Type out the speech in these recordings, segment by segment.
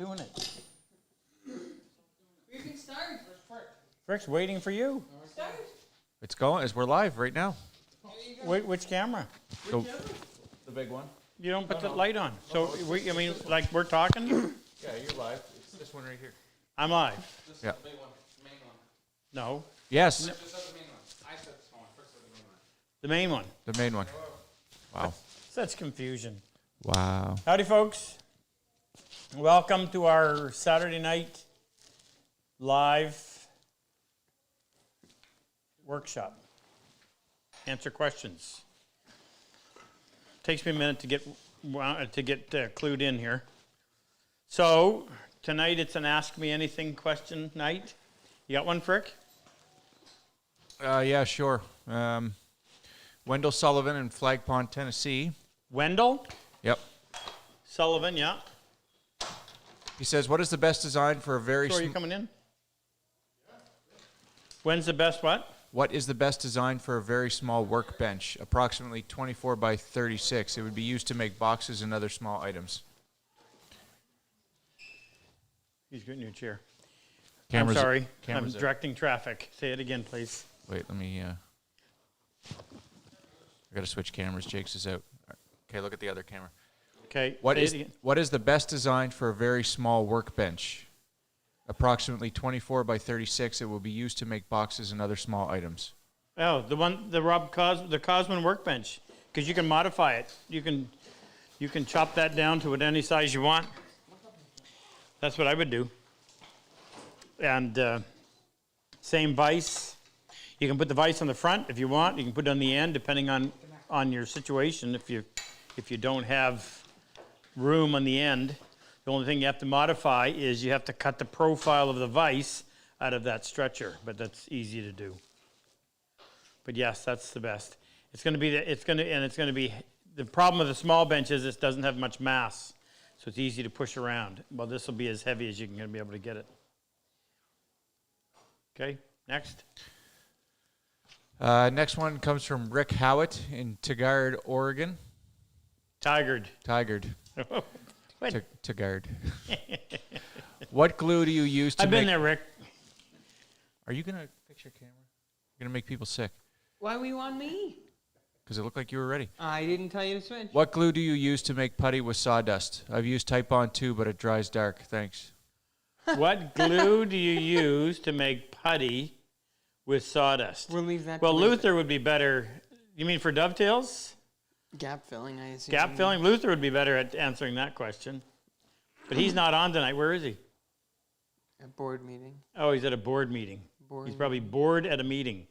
doing it. You can start. Rick's waiting for you. Start. It's going. We're live right now. Wait, which camera? The big one. You don't put the light on. So, I mean, like we're talking? Yeah, you're live. It's this one right here. I'm live. This is Yeah. the big one, the main one. No, Yes, Just said the main one. I said the small one. First said the main one. the main one. the main one. Wow. Such confusion. Wow. Howdy, folks. Welcome to our Saturday night live workshop. Answer questions. Takes me a minute to get clued in here. So tonight it's an Ask Me Anything question night. You got one, Frick? Yeah, sure. Wendell Sullivan in Flag Pond, Tennessee. Wendell Yep. Sullivan, yeah. He says, "What is the best design for a very? So are you coming in? When's the best what? What is the best design for a very small workbench, approximately 24 by 36? It would be used to make boxes and other small items." He's getting your chair. Cameras, I'm sorry. cameras I'm directing traffic. Say it again, please. Wait, let me. I got to switch cameras. Jake's is out. Okay, look at the other camera. Okay. What say is it again. what is the best design for a very small workbench? Approximately 24 by 36. It will be used to make boxes and other small items. Oh, the RobCosman workbench, because you can modify it. You can chop that down to any size you want. That's what I would do. And same vise. You can put the vise on the front if you want. You can put it on the end, depending on your situation. If you don't have room on the end, the only thing you have to modify is you have to cut the profile of the vise out of that stretcher. But that's easy to do. But yes, that's the best. It's going to be the problem with the small bench is it doesn't have much mass, so it's easy to push around. Well, this will be as heavy as you're going to be able to get it. Okay, next. Next one comes from Rick Howitt in Tigard, Oregon. Tigard. Tigard. What glue do you use to I've been there, Rick. Are you going to fix your camera? You're going to make people sick. Why were you on me? Because it looked like you were ready. I didn't tell you to switch. What glue do you use to make putty with sawdust? I've used Type-On too, but it dries dark. Thanks. What glue do you use to make putty with sawdust? We'll leave that. Well, to Luther would be better. You mean for dovetails? Gap filling, I assume. Gap filling? Luther would be better at answering that question. But he's not on tonight. Where is he? A board meeting. Oh, he's at a board meeting. Board He's probably bored at a meeting.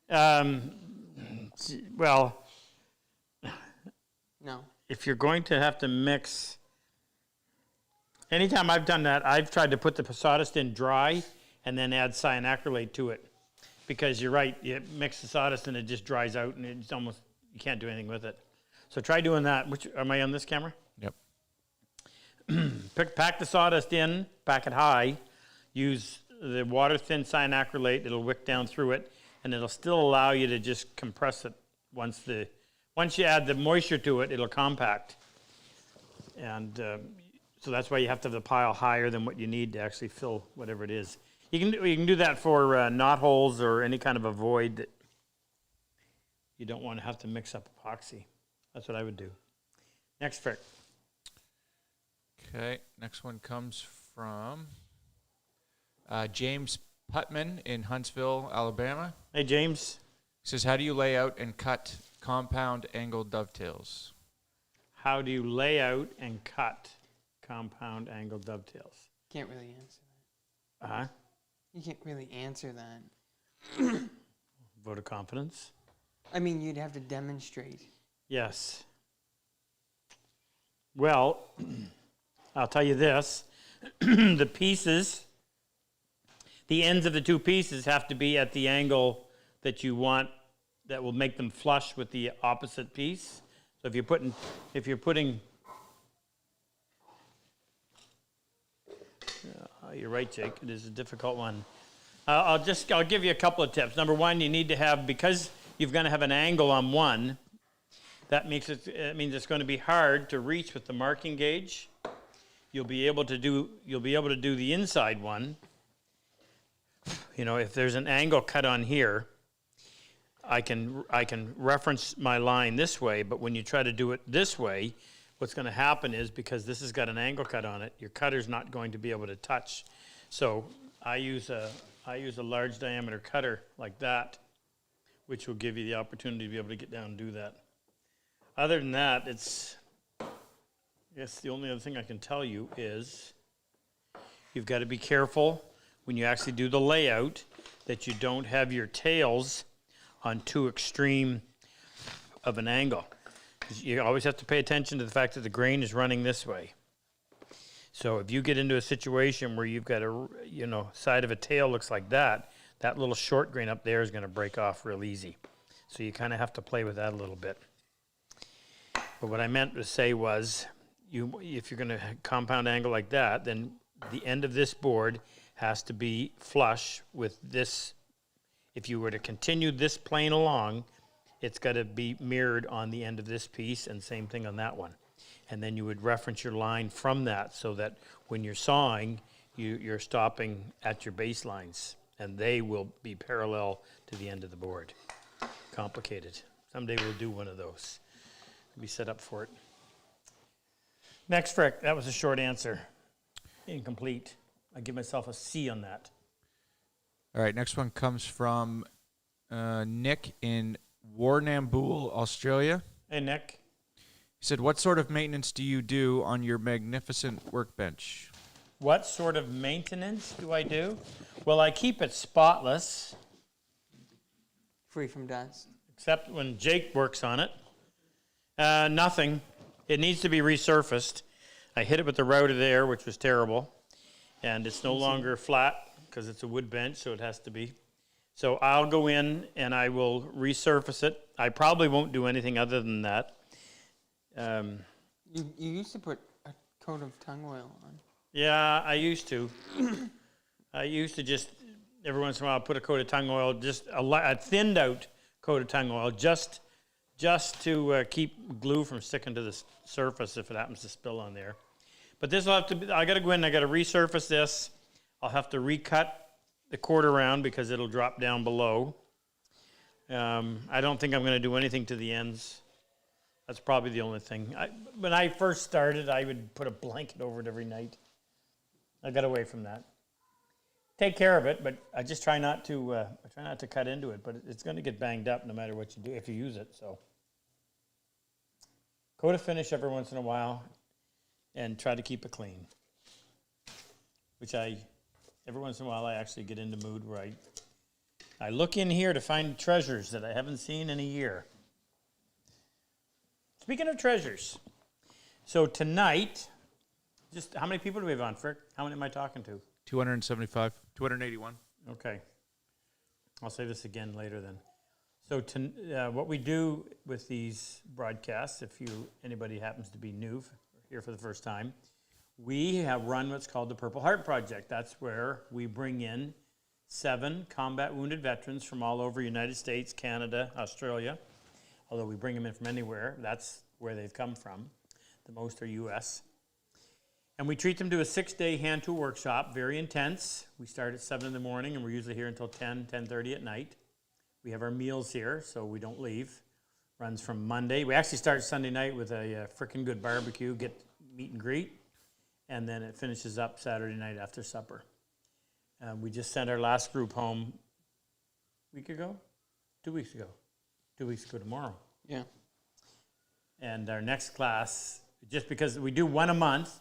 Well, No. if you're going to have to mix, anytime I've done that, I've tried to put the sawdust in dry and then add cyanacrylate to it. Because you're right, you mix the sawdust and it just dries out and it's almost, you can't do anything with it. So try doing that. Am I on this camera? Yep. Pack the sawdust in, pack it high, use the water-thin cyanacrylate, it'll wick down through it, and it'll still allow you to just compress it. Once you add the moisture to it, it'll compact. And so that's why you have to have the pile higher than what you need to actually fill whatever it is. You can do that for knot holes or any kind of a void that you don't want to have to mix up epoxy. That's what I would do. Next, Frick. Okay, next one comes from James Putman in Huntsville, Alabama. Hey, James. He says, "How do you lay out and cut compound angled dovetails?" How do you lay out and cut compound angled dovetails? Can't really answer that. Uh-huh. You can't really answer that. Vote of confidence? I mean, you'd have to demonstrate. Yes. Well, I'll tell you this. The pieces, the ends of the two pieces have to be at the angle that you want that will make them flush with the opposite piece. So if you're putting you're right, Jake. It is a difficult one. I'll give you a couple of tips. Number one, you need to have, because you're going to have an angle on one, that means it's going to be hard to reach with the marking gauge. you'll be able to do the inside one. You know, if there's an angle cut on here, I can reference my line this way, but when you try to do it this way, what's going to happen is, because this has got an angle cut on it, your cutter's not going to be able to touch. So I use a large diameter cutter like that, which will give you the opportunity to be able to get down and do that. Other than that, I guess the only other thing I can tell you is you've got to be careful when you actually do the layout that you don't have your tails on too extreme of an angle. You always have to pay attention to the fact that the grain is running this way. So if you get into a situation where you've got side of a tail looks like that, that little short grain up there is going to break off real easy. So you kind of have to play with that a little bit. But what I meant to say was, if you're going to compound angle like that, then the end of this board has to be flush with this. If you were to continue this plane along, it's got to be mirrored on the end of this piece, and same thing on that one. And then you would reference your line from that, so that when you're sawing, you're stopping at your baselines, and they will be parallel to the end of the board. Complicated. Someday we'll do one of those. Be set up for it. Next, Frick. That was a short answer. Incomplete. I give myself a C on that. All right, next one comes from Nick in Warrnambool, Australia. Hey, Nick. He said, what sort of maintenance do you do on your magnificent workbench? What sort of maintenance do I do? Well, I keep it spotless. Free from dust. Except when Jake works on it. Nothing. It needs to be resurfaced. I hit it with the router there, which was terrible. And it's no longer flat because it's a wood bench, so it has to be. So I'll go in and I will resurface it. I probably won't do anything other than that. You used to put a coat of tung oil on. Yeah, I used to. I used to just, every once in a while, put a coat of tung oil, just a thinned out coat of tung oil, just to keep glue from sticking to the surface if it happens to spill on there. But this will have to be, I got to go in, I got to resurface this. I'll have to recut the cord around because it'll drop down below. I don't think I'm going to do anything to the ends. That's probably the only thing. When I first started, I would put a blanket over it every night. I got away from that. Take care of it, but I just try not to cut into it. But it's going to get banged up no matter what you do if you use it. So, coat of finish every once in a while, and try to keep it clean. Which every once in a while, I actually get into mood where I look in here to find treasures that I haven't seen in a year. Speaking of treasures, so tonight, just how many people do we have on, Frick? How many am I talking to? 275, 281. Okay. I'll say this again later then. So what we do with these broadcasts, if anybody happens to be new here for the first time, we have run what's called the Purple Heart Project. That's where we bring in 7 combat wounded veterans from all over the United States, Canada, Australia. Although we bring them in from anywhere, that's where they've come from. The most are U.S. And we treat them to a 6-day hand tool workshop, very intense. We start at 7 in the morning, and we're usually here until 10:30 at night. We have our meals here, so we don't leave. Runs from Monday. We actually start Sunday night with a frickin' good barbecue, get meet and greet, and then it finishes up Saturday night after supper. We just sent our last group home a week ago? 2 weeks ago. 2 weeks ago tomorrow. Yeah. And our next class, just because we do one a month,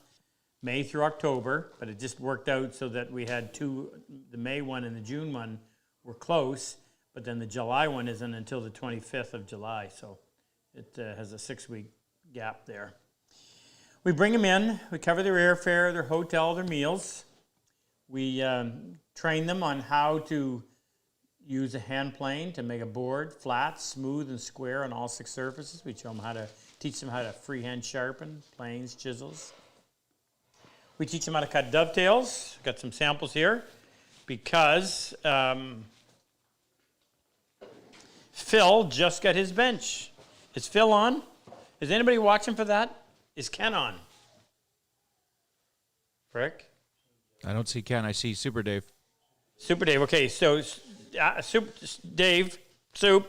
May through October, but it just worked out so that we had 2, the May one and the June one were close, but then the July one isn't until the 25th of July, so it has a 6-week gap there. We bring them in, we cover their airfare, their hotel, their meals. We train them on how to use a hand plane to make a board flat, smooth, and square on all 6 surfaces. We teach them how to freehand sharpen, planes, chisels. We teach them how to cut dovetails. Got some samples here because Phil just got his bench. Is Phil on? Is anybody watching for that? Is Ken on? correct? I don't see Ken. I see Super Dave. Super Dave. Okay, so Dave, Soup,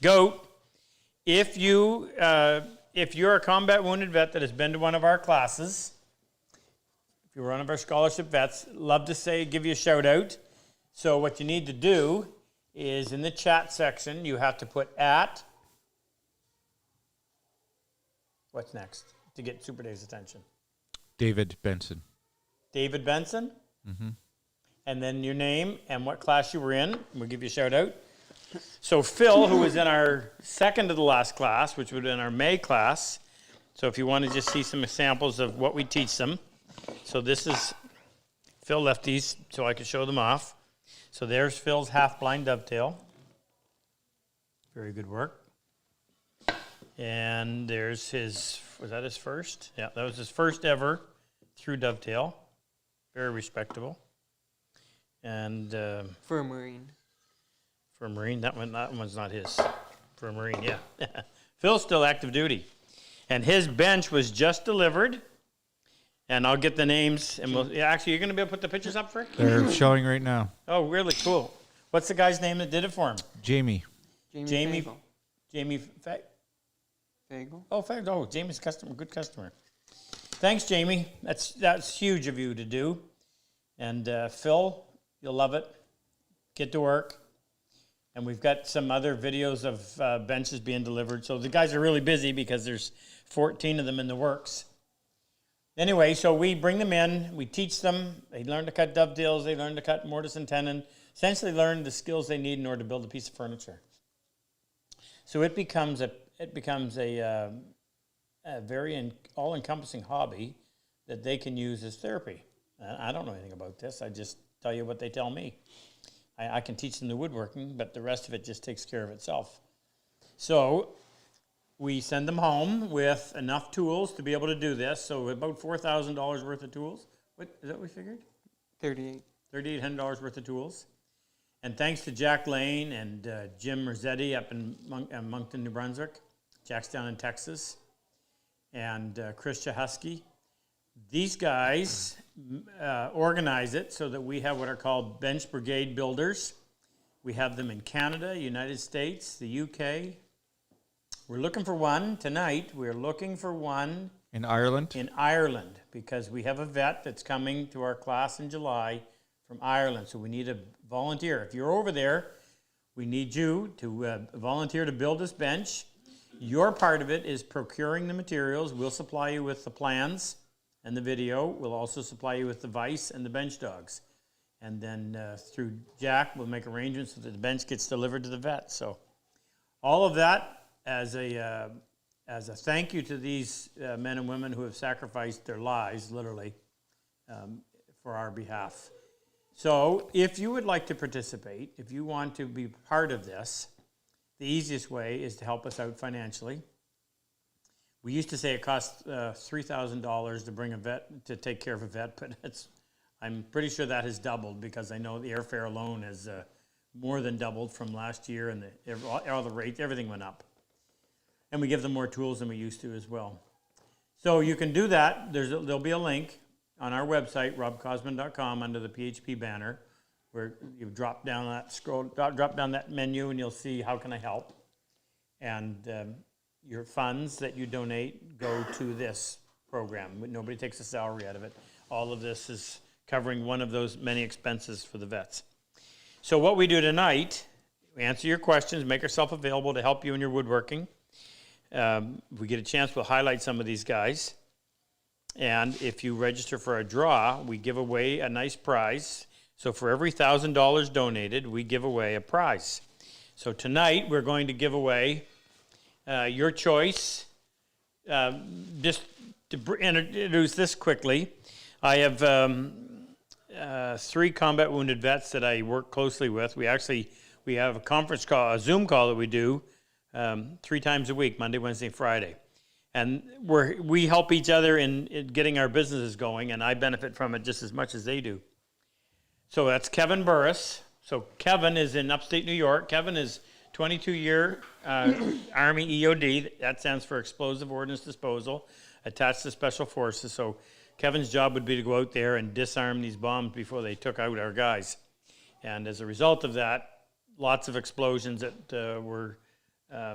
Goat. If you're a combat wounded vet that has been to one of our classes, if you're one of our scholarship vets, love to give you a shout out. So what you need to do is in the chat section, you have to put at. What's next to get Super Dave's attention? David Benson. David Benson. Mm-hmm. And then your name and what class you were in. We'll give you a shout out. So Phil, who was in our second to the last class, which would have been our May class. So if you want to just see some examples of what we teach them. So this is, Phil left these so I could show them off. So there's Phil's half-blind dovetail. Very good work. And there's his, was that his first? Yeah, that was his first ever through dovetail. Very respectable. And For a Marine. for a Marine, that one's not his. For a Marine, yeah. Phil's still active duty. And his bench was just delivered. And I'll get the names. And we'll, yeah, actually, you're going to be able to put the pictures up, Frick? They're showing right now. Oh, really cool. What's the guy's name that did it for him? Jamie. Jamie. Fagel. Jamie Fagel? Oh, oh, Jamie's a customer, good customer. Thanks, Jamie. That's huge of you to do. And Phil, you'll love it. Get to work. And we've got some other videos of benches being delivered. So the guys are really busy because there's 14 of them in the works. Anyway, so we bring them in, we teach them, they learn to cut dovetails, they learn to cut mortise and tenon, essentially learn the skills they need in order to build a piece of furniture. So it becomes a very all-encompassing hobby that they can use as therapy. I don't know anything about this, I just tell you what they tell me. I can teach them the woodworking, but the rest of it just takes care of itself. So we send them home with enough tools to be able to do this. So about $4,000 worth of tools. What is that what we figured? 38. $3,800 worth of tools. And thanks to Jack Lane and Jim Rossetti up in Moncton, New Brunswick. Jack's down in Texas. And Chris Husky. These guys organize it so that we have what are called bench brigade builders. We have them in Canada, United States, the UK. We're looking for one tonight. We're looking for one In Ireland? in Ireland because we have a vet that's coming to our class in July from Ireland. So we need a volunteer. If you're over there, we need you to volunteer to build this bench. Your part of it is procuring the materials. We'll supply you with the plans and the video. We'll also supply you with the vise and the bench dogs. And then through Jack, we'll make arrangements so that the bench gets delivered to the vet. So all of that as a thank you to these men and women who have sacrificed their lives, literally, for our behalf. So if you would like to participate, if you want to be part of this, the easiest way is to help us out financially. We used to say it costs $3,000 to bring a vet, to take care of a vet, but I'm pretty sure that has doubled because I know the airfare alone has more than doubled from last year, and all the rates, everything went up. And we give them more tools than we used to as well. So you can do that. There'll be a link on our website, RobCosman.com, under the PHP banner, where you drop down that menu, and you'll see how can I help. And your funds that you donate go to this program. Nobody takes a salary out of it. All of this is covering one of those many expenses for the vets. So what we do tonight, we answer your questions, make ourselves available to help you in your woodworking. If we get a chance, we'll highlight some of these guys. And if you register for a draw, we give away a nice prize. So for every $1,000 donated, we give away a prize. So tonight, we're going to give away your choice. Just to introduce this quickly, I have 3 combat wounded vets that I work closely with. We have a conference call, a Zoom call that we do 3 times a week, Monday, Wednesday, Friday. And we help each other in getting our businesses going, and I benefit from it just as much as they do. So that's Kevin Burris. So Kevin is in upstate New York. Kevin is 22-year Army EOD. That stands for Explosive Ordnance Disposal, attached to Special Forces. So Kevin's job would be to go out there and disarm these bombs before they took out our guys. And as a result of that, lots of explosions that were, I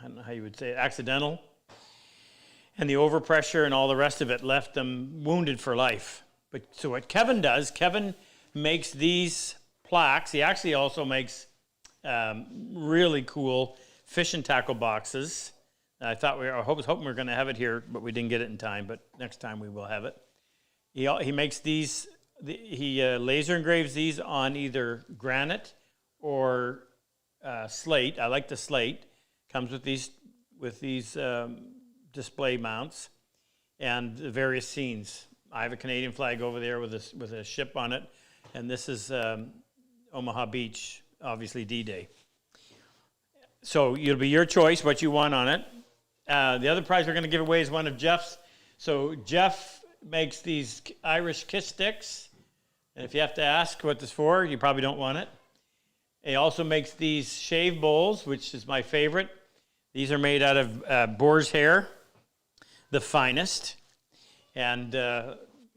don't know how you would say it, accidental. And the overpressure and all the rest of it left them wounded for life. But so what Kevin does, Kevin makes these plaques. He actually also makes really cool fishing tackle boxes. I was hoping we were going to have it here, but we didn't get it in time. But next time we will have it. He makes these. He laser engraves these on either granite or slate. I like the slate. Comes with these display mounts and the various scenes. I have a Canadian flag over there with a ship on it, and this is Omaha Beach, obviously D-Day. So it'll be your choice what you want on it. The other prize we're going to give away is one of Jeff's. So Jeff makes these Irish kiss sticks, and if you have to ask what this for, you probably don't want it. He also makes these shave bowls, which is my favorite. These are made out of boar's hair, the finest, and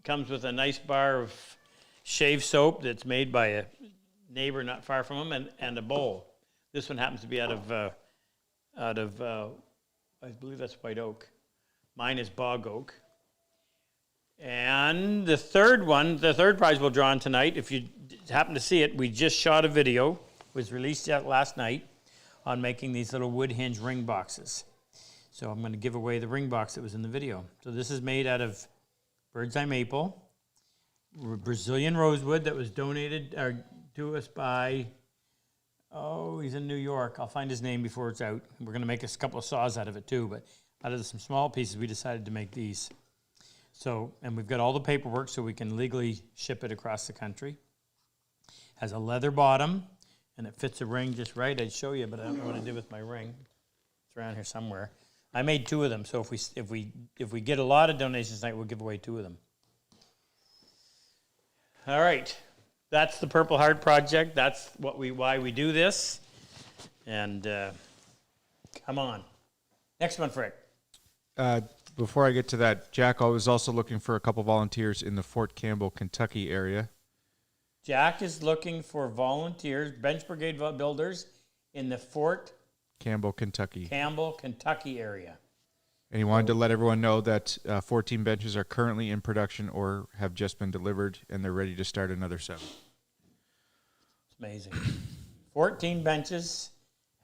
comes with a nice bar of shave soap that's made by a neighbor not far from him, and a bowl. This one happens to be out of I believe that's white oak. Mine is bog oak. And the third prize we'll draw on tonight, if you happen to see it, we just shot a video, was released last night, on making these little wood hinge ring boxes. So I'm going to give away the ring box that was in the video. So this is made out of bird's eye maple, Brazilian rosewood that was donated to us by, he's in New York. I'll find his name before it's out. We're going to make a couple of saws out of it too, but out of some small pieces, we decided to make these. So, and we've got all the paperwork so we can legally ship it across the country. Has a leather bottom, and it fits a ring just right. I'd show you, but I don't know what I did with my ring. It's around here somewhere. I made 2 of them, so if we get a lot of donations tonight, we'll give away 2 of them. All right, that's the Purple Heart Project. That's why we do this. And come on, next one, Frick. Before I get to that, Jack, I was also looking for a couple volunteers in the Fort Campbell, Kentucky area. Jack is looking for volunteers, bench brigade builders in the Fort Campbell, Kentucky area. And he wanted to let everyone know that 14 benches are currently in production or have just been delivered, and they're ready to start another 7. It's amazing. 14 benches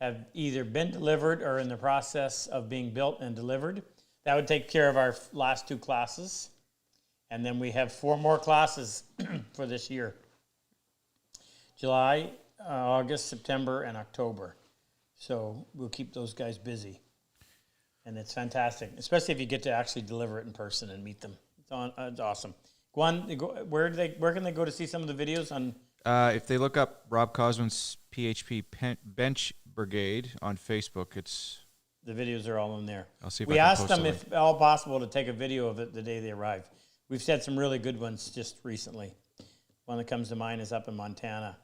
have either been delivered or in the process of being built and delivered. That would take care of our last 2 classes. And then we have 4 more classes for this year. July, August, September, and October. So we'll keep those guys busy. And it's fantastic, especially if you get to actually deliver it in person and meet them. It's awesome. Where can they go to see some of the videos on? If they look up Rob Cosman's PHP Bench Brigade on Facebook, the videos are all in there. I'll see if we I can asked post them if all possible to take a video of it the day they arrive. We've had some really good ones just recently. One that comes to mind is up in Montana.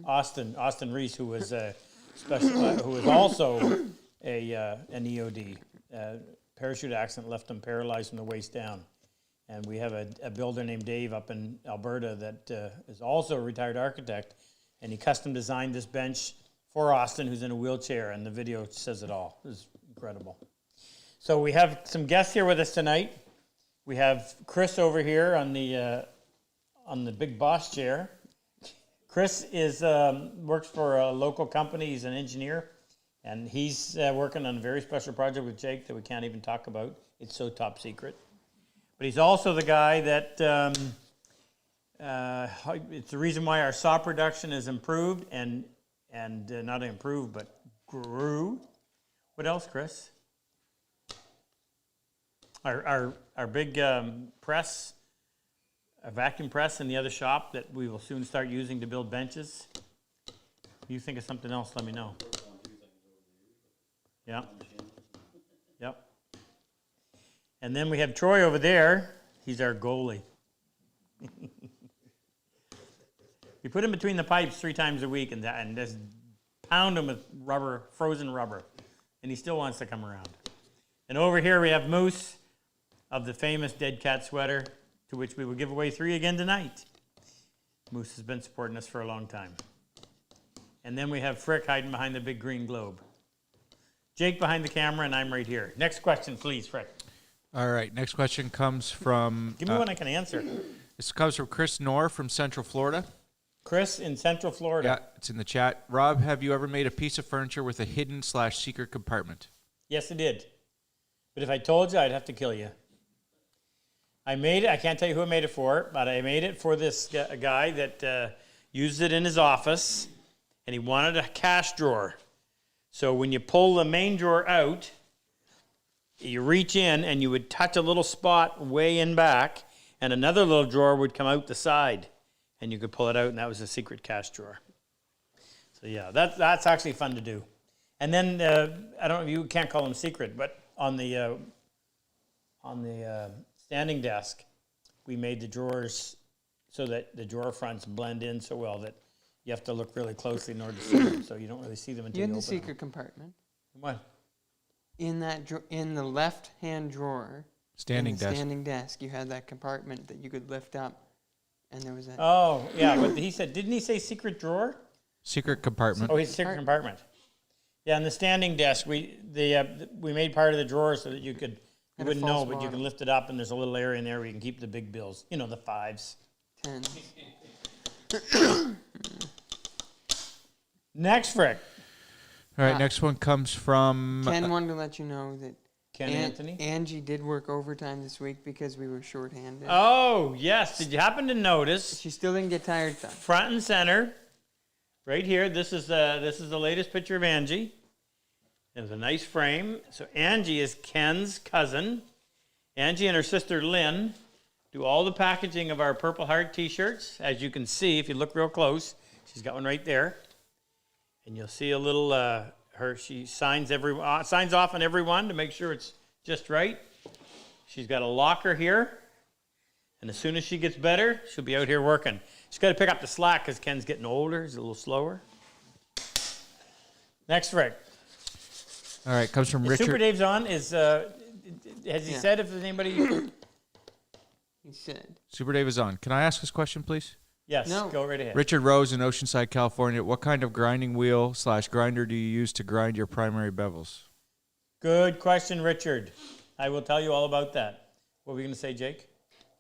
Austin Reese, who was who was also an EOD. Parachute accident left him paralyzed from the waist down. And we have a builder named Dave up in Alberta that is also a retired architect, and he custom designed this bench for Austin, who's in a wheelchair, and the video says it all. It was incredible. So we have some guests here with us tonight. We have Chris over here on the big boss chair. Chris works for a local company. He's an engineer, and he's working on a very special project with Jake that we can't even talk about. It's so top secret. But he's also the guy that it's the reason why our saw production has improved and not improved, but grew. What else, Chris? Our big press, a vacuum press in the other shop that we will soon start using to build benches. If you think of something else, let me know. Yeah. Yep. And then we have Troy over there. He's our goalie. We put him between the pipes 3 times a week and just pound him with rubber, frozen rubber. And he still wants to come around. And over here we have Moose of the famous Dead Cat sweater, to which we will give away 3 again tonight. Moose has been supporting us for a long time. And then we have Frick hiding behind the big green globe. Jake behind the camera, and I'm right here. Next question, please, Frick. All right. Next question comes from. Give me one I can answer. This comes from Chris Knorr from Central Florida. Chris in Central Florida. Yeah, it's in the chat. Rob, have you ever made a piece of furniture with a hidden/secret compartment? Yes, I did. But if I told you, I'd have to kill you. I made it. I can't tell you who I made it for, but I made it for this guy that used it in his office, and he wanted a cash drawer. So when you pull the main drawer out, you reach in and you would touch a little spot way in back, and another little drawer would come out the side, and you could pull it out, and that was a secret cash drawer. So yeah, that's actually fun to do. And then I don't know, you can't call them secret, but on the standing desk, we made the drawers so that the drawer fronts blend in so well that you have to look really closely in order to see them, so you don't really see them until You you had open the secret compartment them. What? in that in the left-hand drawer. Standing in the desk. Standing desk. You had that compartment that you could lift up, and there was a. Oh, yeah, but he said, didn't he say secret drawer? Secret compartment. Oh, his secret compartment. Yeah, on the standing desk, we made part of the drawer so that you Had a wouldn't know, false but you bottom. can lift it up, and there's a little area in there where you can keep the big bills. You know, the 5s. 10. Next, Frick. All right. Ah. Next one comes from. Ken wanted to let you know that Ken Anthony. Angie did work overtime this week because we were shorthanded. Oh, yes. Did you happen to notice? She still didn't get tired though. Front and center, right here. This is the latest picture of Angie. It was a nice frame. So Angie is Ken's cousin. Angie and her sister Lynn do all the packaging of our Purple Heart T-shirts. As you can see, if you look real close, she's got one right there, and you'll see a little. She signs signs off on every one to make sure it's just right. She's got a locker here, and as soon as she gets better, she'll be out here working. She's got to pick up the slack because Ken's getting older. He's a little slower. Next, Rick. All right. Comes from Richard. Super Dave's on. Has he Yeah. said if there's anybody? He said. Super Dave is on. Can I ask this question, please? Yes, No. go right ahead. Richard Rose in Oceanside, California. What kind of grinding wheel/grinder do you use to grind your primary bevels? Good question, Richard. I will tell you all about that. What were we going to say, Jake?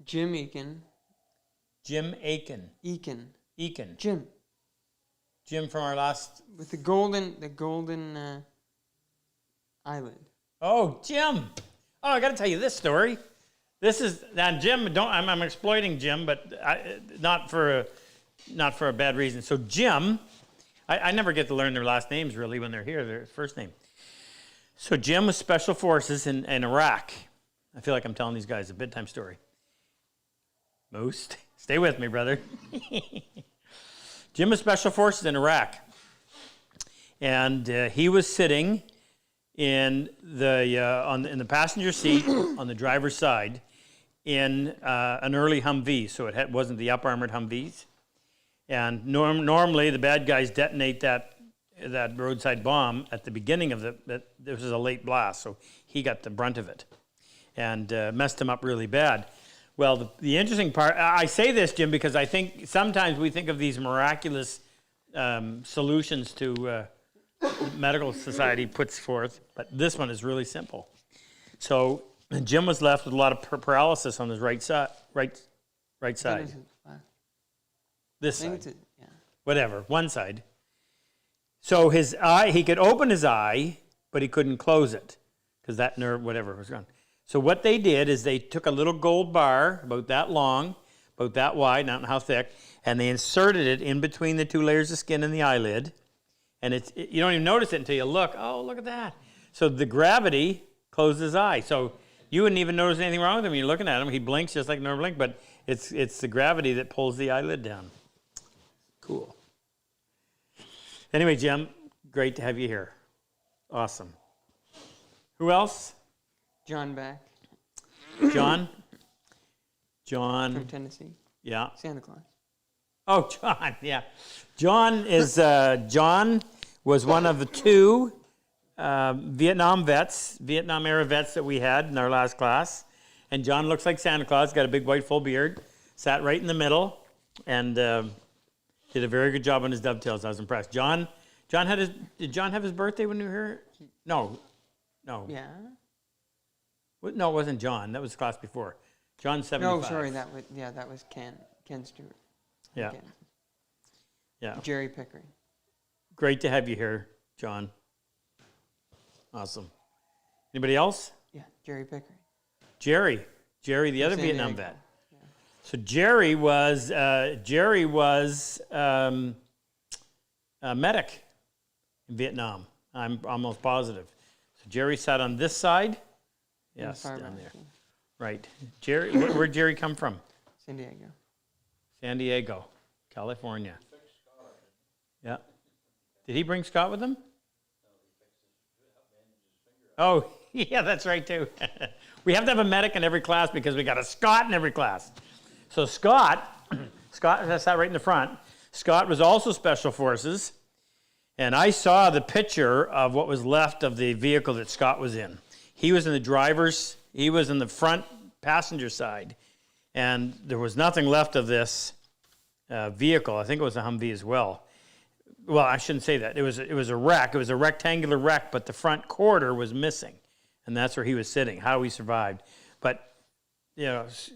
Jim Eakin. Jim Aiken. Eakin. Eakin. Jim From our last. with the golden eyelid. Oh, Jim. Oh, I got to tell you this story. This is now Jim. I'm exploiting Jim, but not for a bad reason. So Jim, I never get to learn their last names really when they're here. Their first name. So Jim was Special Forces in Iraq. I feel like I'm telling these guys a bedtime story. Moose, stay with me, brother. Jim was Special Forces in Iraq, and he was sitting in the passenger seat on the driver's side in an early Humvee, so it wasn't the up-armored Humvees. And normally the bad guys detonate that roadside bomb at the beginning of this was a late blast, so he got the brunt of it and messed him up really bad. Well, the interesting part, I say this, Jim, because I think sometimes we think of these miraculous solutions to medical society puts forth, but this one is really simple. So Jim was left with a lot of paralysis on his right side. This side. Whatever, one side. So his eye, he could open his eye, but he couldn't close it because that nerve, whatever, was gone. So what they did is they took a little gold bar, about that long, about that wide, not how thick, and they inserted it in between the two layers of skin in the eyelid. And you don't even notice it until you look. Oh, look at that. So the gravity closed his eye. So you wouldn't even notice anything wrong with him. You're looking at him. He blinks just like normal blink, but it's the gravity that pulls the eyelid down. Cool. Anyway, Jim, great to have you here. Awesome. Who else? John Beck John? from Tennessee. Yeah. Santa Claus. Oh, John, yeah. John was one of the two Vietnam era vets that we had in our last class. And John looks like Santa Claus, got a big white full beard, sat right in the middle, and did a very good job on his dovetails. I was impressed. Did John have his birthday when you were here? No. Yeah. No, it wasn't John. That was the class before. John's 75. No, sorry, that was Ken Stewart. Yeah. Ken. Yeah. Jerry Pickering. Great to have you here, John. Awesome. Anybody else? Yeah, Jerry Pickering. Jerry, the other San Vietnam Diego. vet. So Jerry was a medic in Vietnam. I'm almost positive. So Jerry sat on this side. Yes, Far down back, there. yeah. Right. Jerry, where'd Jerry come from? San Diego. San Diego, California. Yeah. Did he bring Scott with him? Oh, yeah, that's right too. We have to have a medic in every class because we got a Scott in every class. So Scott sat right in the front. Scott was also Special Forces, and I saw the picture of what was left of the vehicle that Scott was in. He was in the front passenger side, and there was nothing left of this vehicle. I think it was a Humvee as well. Well, I shouldn't say that. It was a wreck. It was a rectangular wreck, but the front quarter was missing, and that's where he was sitting. How he survived, but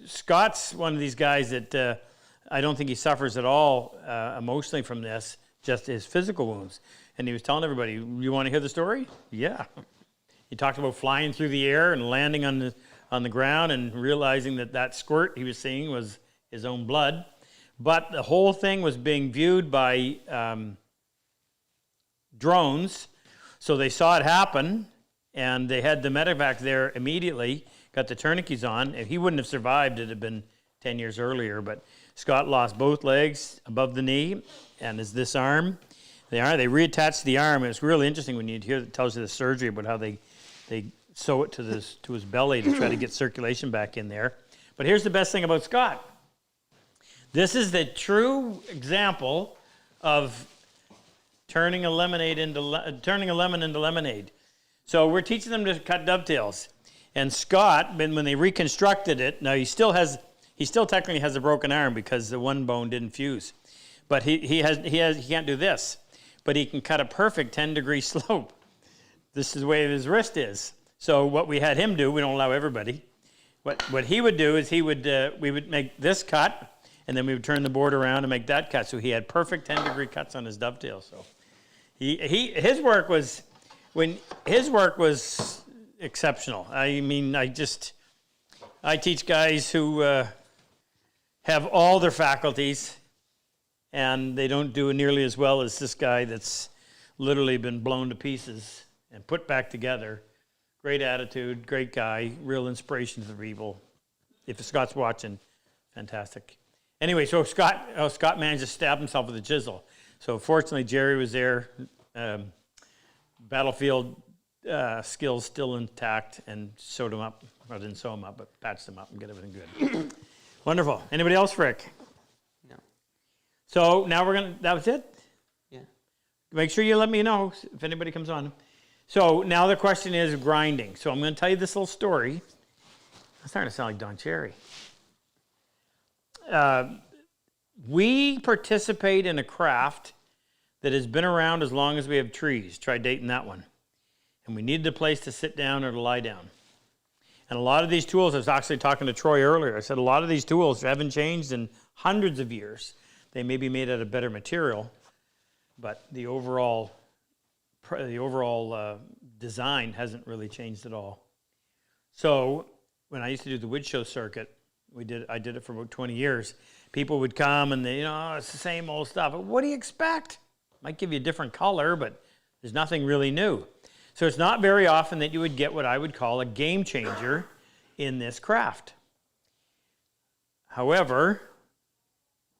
Scott's one of these guys that I don't think he suffers at all emotionally from this, just his physical wounds. And he was telling everybody, "You want to hear the story?" Yeah. He talked about flying through the air and landing on the ground and realizing that squirt he was seeing was his own blood. But the whole thing was being viewed by drones, so they saw it happen, and they had the medevac there immediately, got the tourniquets on. If he wouldn't have survived, it had been 10 years earlier, but Scott lost both legs above the knee, and this arm. They reattached the arm. It's really interesting when you hear it tells you the surgery about how they sew it to his belly to try to get circulation back in there. But here's the best thing about Scott. This is the true example of turning a lemon into lemonade. So we're teaching them to cut dovetails, and Scott, when they reconstructed it, now he still technically has a broken arm because the one bone didn't fuse, but he can't do this, but he can cut a perfect 10-degree slope. This is the way his wrist is. So what we had him do, we don't allow everybody. What he would do is we would make this cut, and then we would turn the board around and make that cut. So he had perfect 10-degree cuts on his dovetail. So his work was exceptional. I mean, I teach guys who have all their faculties, and they don't do nearly as well as this guy that's literally been blown to pieces and put back together. Great attitude, great guy, real inspiration for people. If Scott's watching, fantastic. Anyway, so Scott managed to stab himself with a chisel. So fortunately, Jerry was there. Battlefield skills still intact, and sewed him up. I didn't sew him up, but patched him up and get everything good. Wonderful. Anybody else, Rick? No. So now that was it? Yeah. Make sure you let me know if anybody comes on. So now the question is grinding. So I'm going to tell you this little story. I'm starting to sound like Don Cherry. We participate in a craft that has been around as long as we have trees. Try dating that one. And we needed a place to sit down or to lie down. And a lot of these tools, I was actually talking to Troy earlier, I said a lot of these tools haven't changed in hundreds of years. They may be made out of better material, but the overall design hasn't really changed at all. So when I used to do the wood show circuit, I did it for about 20 years. People would come and it's the same old stuff. What do you expect? Might give you a different color, but there's nothing really new. So it's not very often that you would get what I would call a game changer in this craft. However,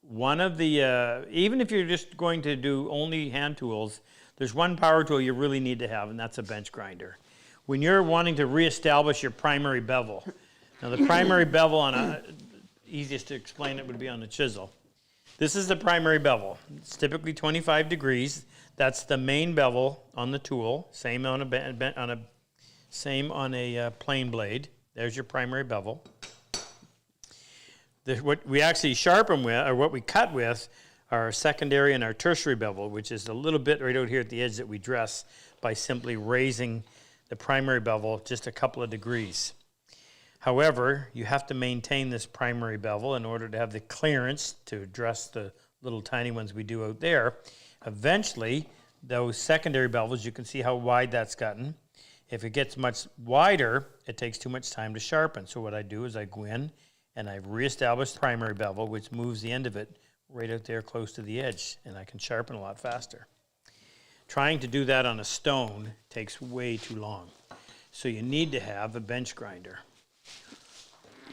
one of the, even if you're just going to do only hand tools, there's one power tool you really need to have, and that's a bench grinder. When you're wanting to reestablish your primary bevel, now the primary bevel easiest to explain it would be on a chisel. This is the primary bevel. It's typically 25 degrees. That's the main bevel on the tool. Same on a plane blade. There's your primary bevel. What we actually sharpen with, or what we cut with, are our secondary and our tertiary bevel, which is a little bit right out here at the edge that we dress by simply raising the primary bevel just a couple of degrees. However, you have to maintain this primary bevel in order to have the clearance to dress the little tiny ones we do out there. Eventually, those secondary bevels, you can see how wide that's gotten. If it gets much wider, it takes too much time to sharpen. So what I do is I go in and I reestablish the primary bevel, which moves the end of it right out there close to the edge, and I can sharpen a lot faster. Trying to do that on a stone takes way too long. So you need to have a bench grinder.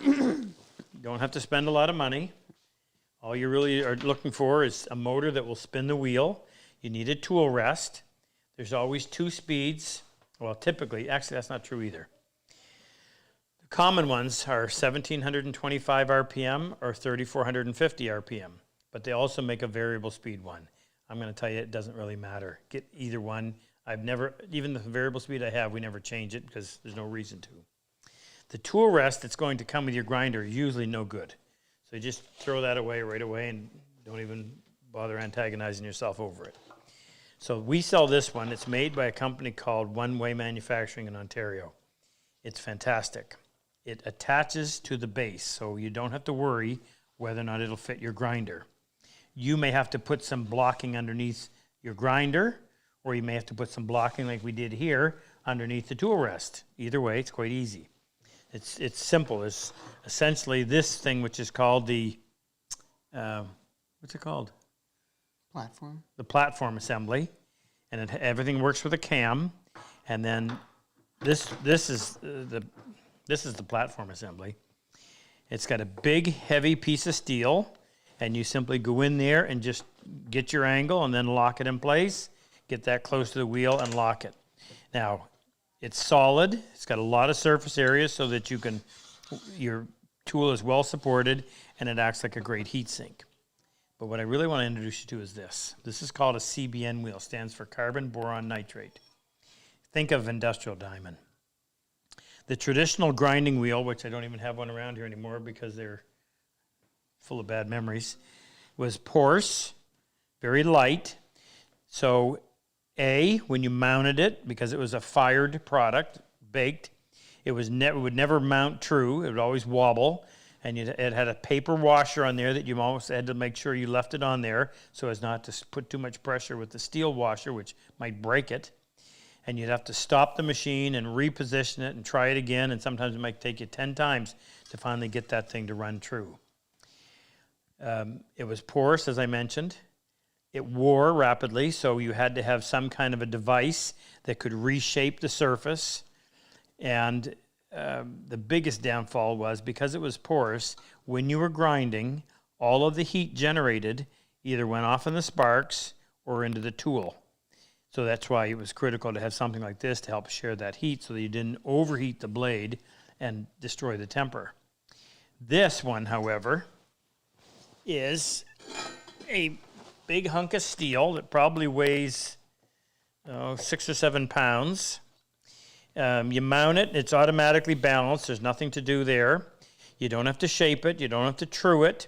You don't have to spend a lot of money. All you really are looking for is a motor that will spin the wheel. You need a tool rest. There's always 2 speeds. Well, typically, actually that's not true either. The common ones are 1725 RPM or 3450 RPM, but they also make a variable speed one. I'm going to tell you it doesn't really matter. Get either one. I've never, even the variable speed I have, we never change it because there's no reason to. The tool rest that's going to come with your grinder is usually no good. So you just throw that away right away and don't even bother antagonizing yourself over it. So we sell this one. It's made by a company called One Way Manufacturing in Ontario. It's fantastic. It attaches to the base, so you don't have to worry whether or not it'll fit your grinder. You may have to put some blocking underneath your grinder, or you may have to put some blocking like we did here underneath the tool rest. Either way, it's quite easy. It's simple. It's essentially this thing, which is called the, what's it called? Platform. The platform assembly, and everything works with a cam. And then this is the platform assembly. It's got a big, heavy piece of steel, and you simply go in there and just get your angle and then lock it in place. Get that close to the wheel and lock it. Now, it's solid. It's got a lot of surface area so that your tool is well supported, and it acts like a great heat sink. But what I really want to introduce you to is this. This is called a CBN wheel. Stands for carbon boron nitrate. Think of industrial diamond. The traditional grinding wheel, which I don't even have one around here anymore because they're full of bad memories, was porous, very light. So when you mounted it, because it was a fired product, baked, it would never mount true. It would always wobble. And it had a paper washer on there that you almost had to make sure you left it on there so as not to put too much pressure with the steel washer, which might break it. And you'd have to stop the machine and reposition it and try it again, and sometimes it might take you 10 times to finally get that thing to run true. It was porous, as I mentioned. It wore rapidly, so you had to have some kind of a device that could reshape the surface. And the biggest downfall was, because it was porous, when you were grinding, all of the heat generated either went off in the sparks or into the tool. So that's why it was critical to have something like this to help share that heat so that you didn't overheat the blade and destroy the temper. This one, however, is a big hunk of steel that probably weighs 6 or 7 pounds. You mount it, it's automatically balanced. There's nothing to do there. You don't have to shape it. You don't have to true it.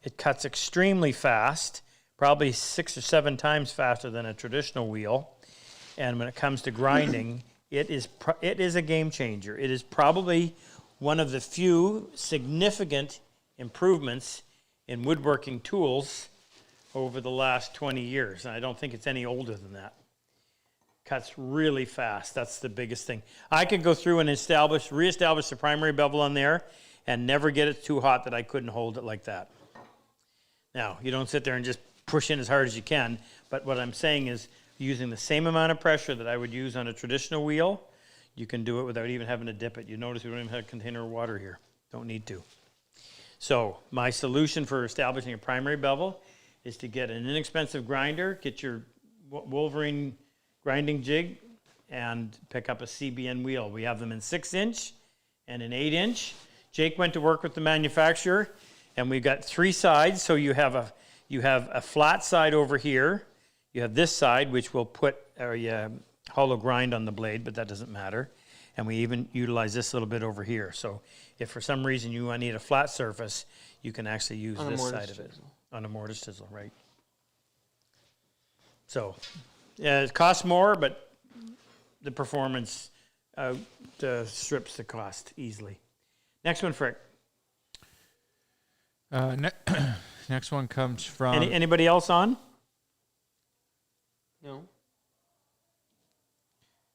It cuts extremely fast, probably 6 or 7 times faster than a traditional wheel. And when it comes to grinding, it is a game changer. It is probably one of the few significant improvements in woodworking tools over the last 20 years. And I don't think it's any older than that. Cuts really fast. That's the biggest thing. I could go through and reestablish the primary bevel on there and never get it too hot that I couldn't hold it like that. Now, you don't sit there and just push in as hard as you can, but what I'm saying is using the same amount of pressure that I would use on a traditional wheel, you can do it without even having to dip it. You notice we don't even have a container of water here. Don't need to. So my solution for establishing a primary bevel is to get an inexpensive grinder, get your Wolverine grinding jig, and pick up a CBN wheel. We have them in 6-inch and an 8-inch. Jake went to work with the manufacturer, and we've got 3 sides, so you have you have a flat side over here. You have this side, which will put a hollow grind on the blade, but that doesn't matter. And we even utilize this little bit over here. So if for some reason you need a flat surface, you can actually use this side of it. On a mortise chisel, right. So yeah, it costs more, but the performance strips the cost easily. Next one, Frick. Next one comes from... Anybody else on? No.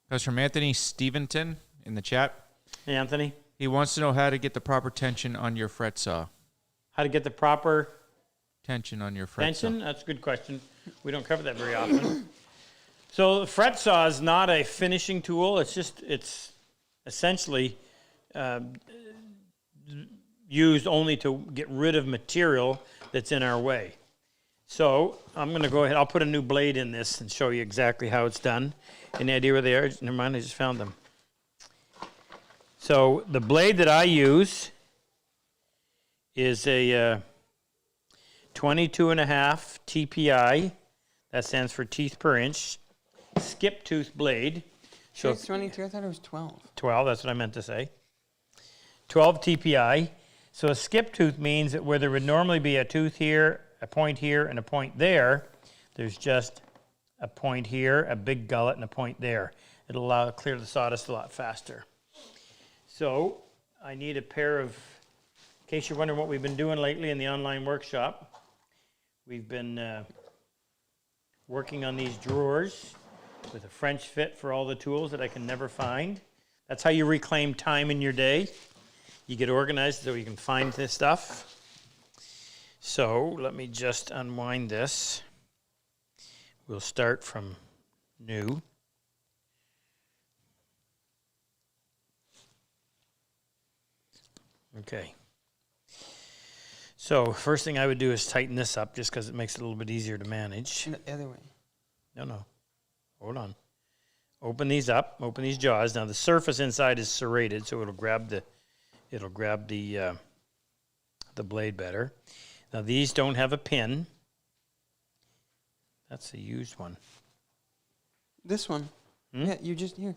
Comes from Anthony Steventon in the chat. Hey, Anthony. He wants to know how to get the proper tension on your fret saw. How to get the proper tension on your fret saw. That's a good question. We don't cover that very often. So the fret saw is not a finishing tool. It's essentially used only to get rid of material that's in our way. So I'm going to go ahead. I'll put a new blade in this and show you exactly how it's done. Any idea where they are? Never mind, I just found them. So the blade that I use is a 22.5 TPI. That stands for teeth per inch. Skip tooth blade. So it's 22. I thought it was 12. 12, that's what I meant to say. 12 TPI. So a skip tooth means that where there would normally be a tooth here, a point here, and a point there, there's just a point here, a big gullet, and a point there. It'll allow to clear the sawdust a lot faster. So I need a pair of, in case you're wondering what we've been doing lately in the online workshop, we've been working on these drawers with a French fit for all the tools that I can never find. That's how you reclaim time in your day. You get organized so you can find this stuff. So let me just unwind this. We'll start from new. Okay. So first thing I would do is tighten this up just because it makes it a little bit easier to manage. The other way. No. Hold on. Open these up. Open these jaws. Now the surface inside is serrated, so it'll grab the blade better. Now these don't have a pin. That's a used one. This one. Yeah, you just here.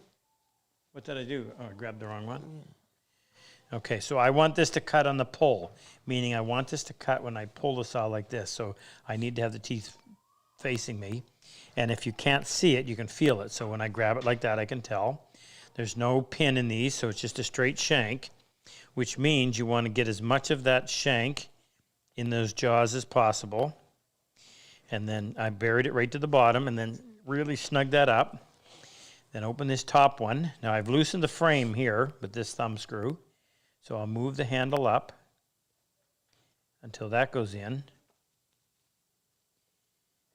What did I do? Oh, I grabbed the wrong one. Yeah. Okay, so I want this to cut on the pull, meaning I want this to cut when I pull the saw like this. So I need to have the teeth facing me. And if you can't see it, you can feel it. So when I grab it like that, I can tell. There's no pin in these, so it's just a straight shank, which means you want to get as much of that shank in those jaws as possible. And then I buried it right to the bottom and then really snug that up. Then open this top one. Now I've loosened the frame here with this thumb screw. So I'll move the handle up until that goes in.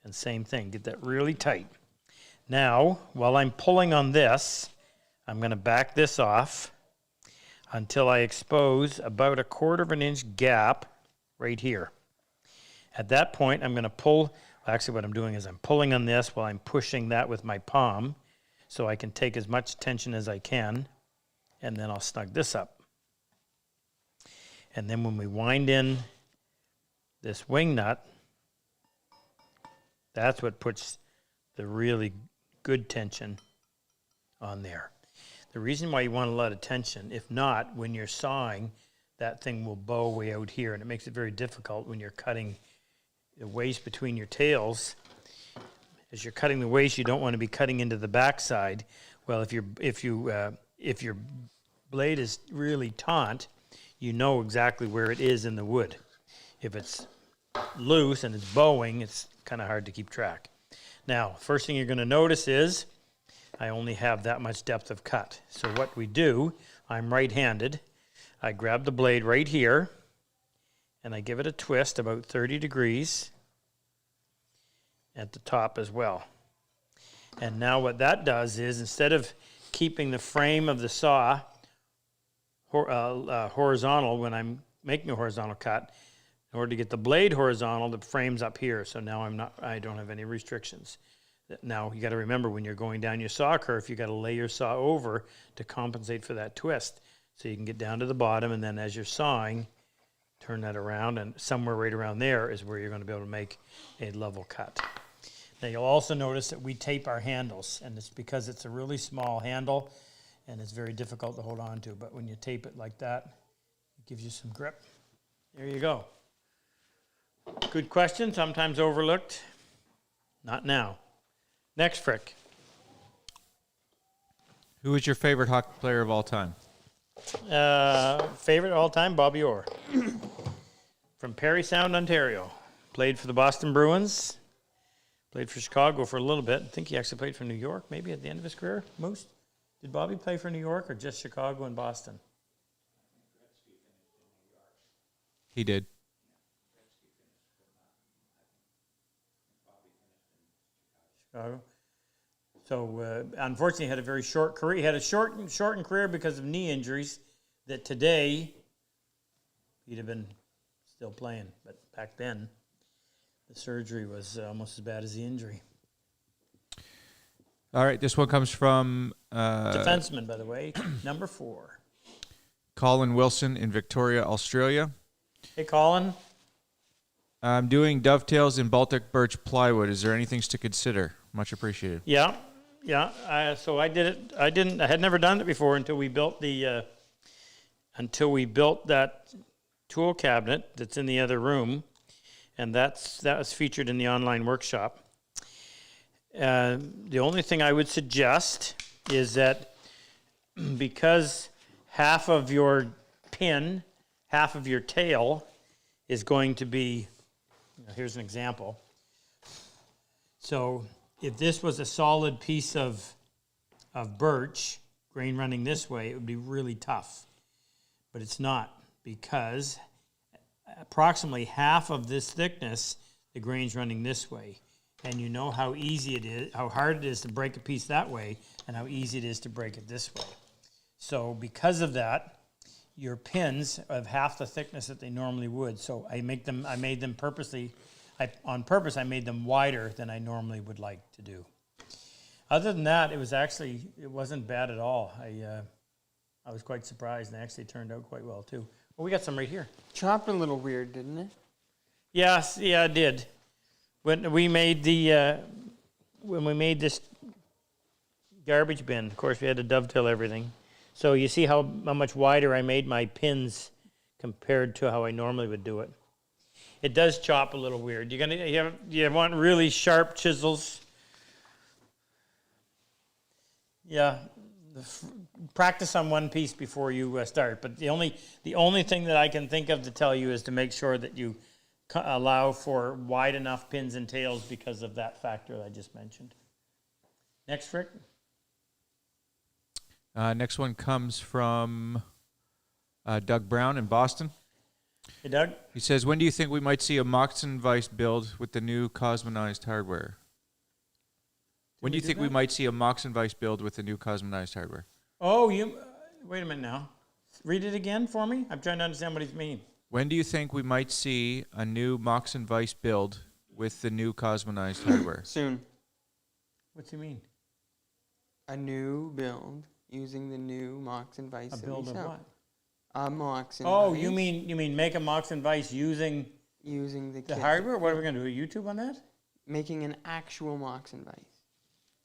And same thing, get that really tight. Now, while I'm pulling on this, I'm going to back this off until I expose about 1/4 inch gap right here. At that point, I'm going to pull, actually what I'm doing is I'm pulling on this while I'm pushing that with my palm so I can take as much tension as I can, and then I'll snug this up. And then when we wind in this wing nut, that's what puts the really good tension on there. The reason why you want a lot of tension, if not, when you're sawing, that thing will bow way out here, and it makes it very difficult when you're cutting the waste between your tails. As you're cutting the waste, you don't want to be cutting into the backside. Well, if your blade is really taut, you know exactly where it is in the wood. If it's loose and it's bowing, it's kind of hard to keep track. Now, first thing you're going to notice is I only have that much depth of cut. So what we do, I'm right-handed. I grab the blade right here and I give it a twist about 30 degrees at the top as well. And now what that does is instead of keeping the frame of the saw horizontal when I'm making a horizontal cut, in order to get the blade horizontal, the frame's up here. So now I don't have any restrictions. Now you got to remember when you're going down your saw curve, you got to lay your saw over to compensate for that twist. So you can get down to the bottom, and then as you're sawing, turn that around, and somewhere right around there is where you're going to be able to make a level cut. Now you'll also notice that we tape our handles, and it's because it's a really small handle and it's very difficult to hold on to, but when you tape it like that, it gives you some grip. There you go. Good question, sometimes overlooked. Not now. Next, Frick. Who is your favorite hockey player of all time? Favorite all time, Bobby Orr. From Parry Sound, Ontario. Played for the Boston Bruins. Played for Chicago for a little bit. I think he actually played for New York, maybe at the end of his career. Moose? Did Bobby play for New York or just Chicago and Boston? He did. Chicago. So unfortunately, he had a very short career. He had a shortened career because of knee injuries. That today he'd have been still playing, but back then the surgery was almost as bad as the injury. All right, this one comes from Defenseman, by the way, number 4. Colin Wilson in Victoria, Australia. Hey, Colin. I'm doing dovetails in Baltic birch plywood. Is there any things to consider? Much appreciated. Yeah. So I did it. I had never done it before until we built that tool cabinet that's in the other room, and that was featured in the online workshop. The only thing I would suggest is that because half of your pin, half of your tail is going to be, here's an example. So if this was a solid piece of birch, grain running this way, it would be really tough. But it's not, because approximately half of this thickness, the grain's running this way. And you know how easy it is, how hard it is to break a piece that way, and how easy it is to break it this way. So because of that, your pins have half the thickness that they normally would. So I made them purposely, on purpose, I made them wider than I normally would like to do. Other than that, it wasn't bad at all. I was quite surprised, and it actually turned out quite well too. Well, we got some right here. Chopped a little weird, didn't it? Yes, yeah, it did. When we made this garbage bin, of course, we had to dovetail everything. So you see how much wider I made my pins compared to how I normally would do it. It does chop a little weird. You want really sharp chisels. Yeah, practice on one piece before you start. But the only thing that I can think of to tell you is to make sure that you allow for wide enough pins and tails because of that factor that I just mentioned. Next, Rick. Next one comes from Doug Brown in Boston. Hey, Doug. He says, when do you think we might see a Moxon vise build with the new cosmonized hardware? When do you think we might see a Moxon vise build with the new cosmonized hardware? Oh, wait a minute now. Read it again for me. I'm trying to understand what he's meaning. When do you think we might see a new Moxon vise build with the new cosmonized hardware? Soon. What's he mean? A new build using the new Moxon vise. A build of what? A Moxon Oh, vise. you mean make a Moxon vise using using the the kit. hardware? What are we going to do? A YouTube on that? Making an actual Moxon vise.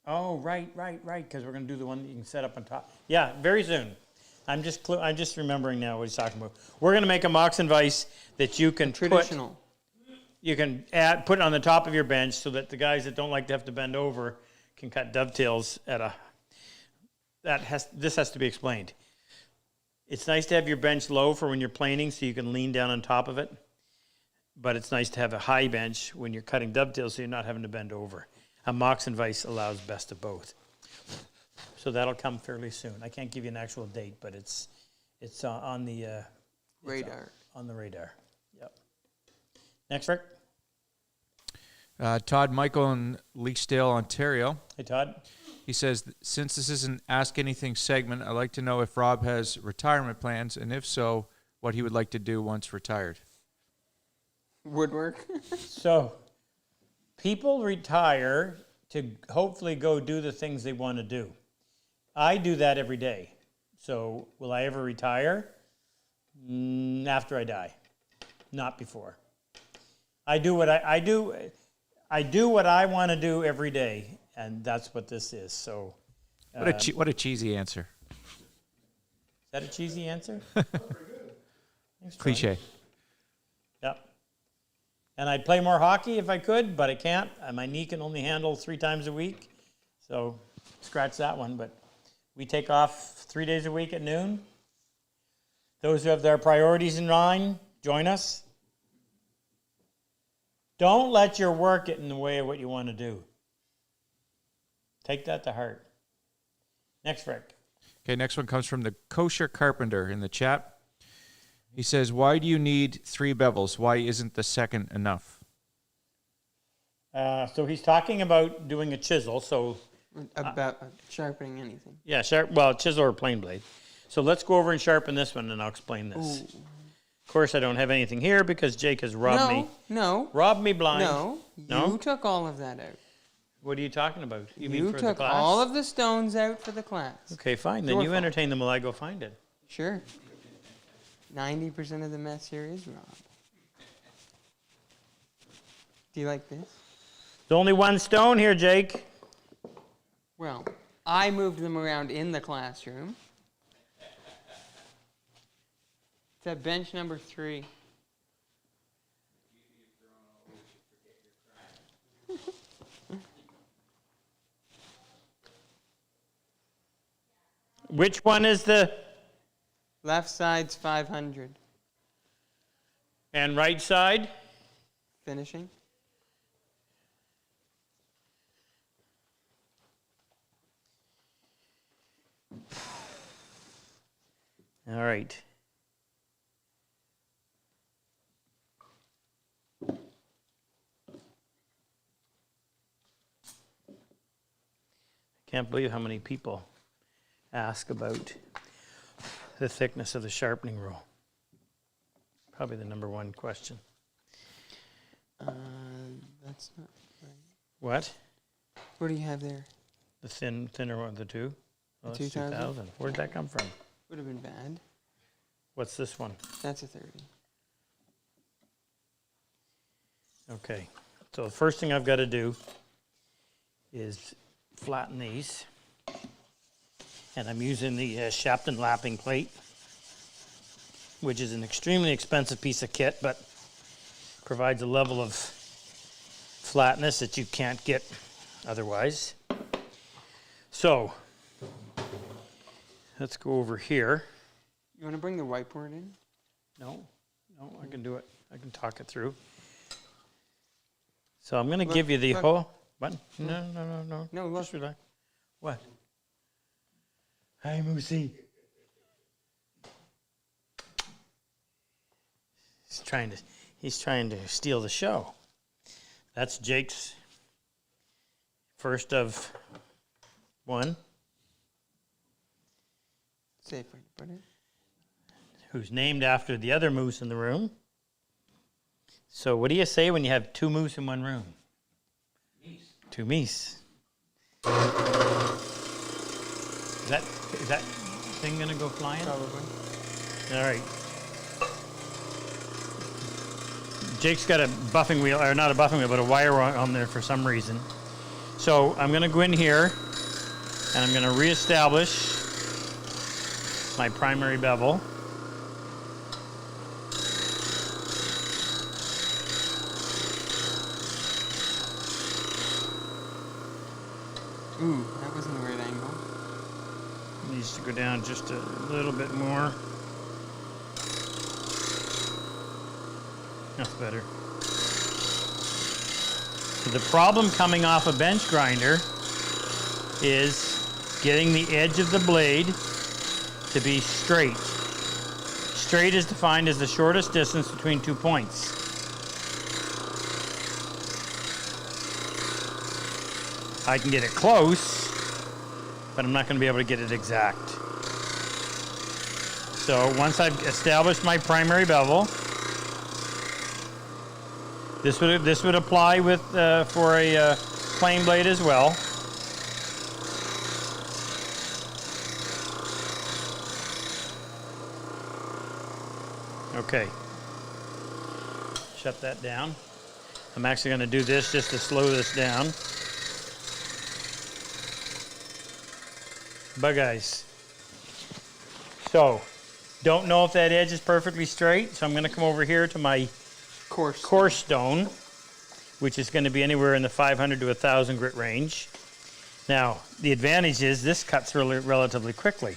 Oh, right. Because we're going to do the one that you can set up on top. Yeah, very soon. I'm just remembering now what he's talking about. We're going to make a Moxon vise that you can Traditional. You can put it on the top of your bench so that the guys that don't like to have to bend over can cut dovetails at a. This has to be explained. It's nice to have your bench low for when you're planing so you can lean down on top of it. But it's nice to have a high bench when you're cutting dovetails so you're not having to bend over. A Moxon vise allows best of both. So that'll come fairly soon. I can't give you an actual date, but it's on the Radar. On the radar. Yep. Next, Rick. Todd Michael in Leachdale, Ontario. Hey, Todd. He says, since this is an Ask Anything segment, I'd like to know if Rob has retirement plans, and if so, what he would like to do once retired. Woodwork. So, people retire to hopefully go do the things they want to do. I do that every day. So, will I ever retire? After I die. not before. I do what I do. I do what I want to do every day, and that's what this is. So, What a cheesy answer. is that a cheesy answer? Thanks, John. Cliche. Yep. And I'd play more hockey if I could, but I can't. My knee can only handle 3 times a week. So scratch that one. But we take off 3 days a week at noon. Those who have their priorities in mind, join us. Don't let your work get in the way of what you want to do. Take that to heart. Next, Rick. Okay, next one comes from the Kosher Carpenter in the chat. He says, why do you need 3 bevels? Why isn't the second enough? So he's talking about doing a chisel. So About sharpening anything. yeah, chisel or plain blade. So let's go over and sharpen this one, and I'll explain this. Ooh. Of course, I don't have anything here because Jake has robbed me. No, Robbed me blind. no. No? You took all of that out. What are you talking about? You mean You for the took class? all of the stones out for the class. Okay, fine. Then Your you fault. entertain them while I go find it. Sure. 90% of the mess here is Rob. Do you like this? There's only one stone here, Jake. Well, I moved them around in the classroom. It's at bench number 3. Which one is the... Left side's 500. And right side? Finishing. All right. Can't believe how many people ask about the thickness of the sharpening rule. Probably the number one question. That's not right. What? What do you have there? The thinner one of the two? Oh, The that's 2000? Where'd that come from? Would have been bad. What's this one? That's a 30. Okay. So the first thing I've got to do is flatten these. And I'm using the Sharpening lapping plate, which is an extremely expensive piece of kit, but provides a level of flatness that you can't get otherwise. So, let's go over here. You want to bring the whiteboard in? No, I can do it. I can talk it through. So I'm going to give you the look. whole... What? No. No, look. Just relax. What? Hi, Moosey. He's trying to steal the show. That's Jake's first of one, Safe way to put it. who's named after the other moose in the room. So what do you say when you have 2 moose in one room? Meese. 2 meese. Is that thing gonna go flying? Probably. All right. Jake's got a buffing wheel, or not a buffing wheel, but a wire on there for some reason. So I'm going to go in here, and I'm going to reestablish my primary bevel. Ooh, that wasn't the right angle. Needs to go down just a little bit more. That's better. So the problem coming off a bench grinder is getting the edge of the blade to be straight. Straight is defined as the shortest distance between 2 points. I can get it close, but I'm not going to be able to get it exact. So once I've established my primary bevel, this would apply with for a plain blade as well. Okay. shut that down. I'm actually going to do this just to slow this down. Bug eyes. So, don't know if that edge is perfectly straight, so I'm going to come over here to my coarse stone, which is going to be anywhere in the 500 to 1,000 grit range. Now, the advantage is this cuts relatively quickly,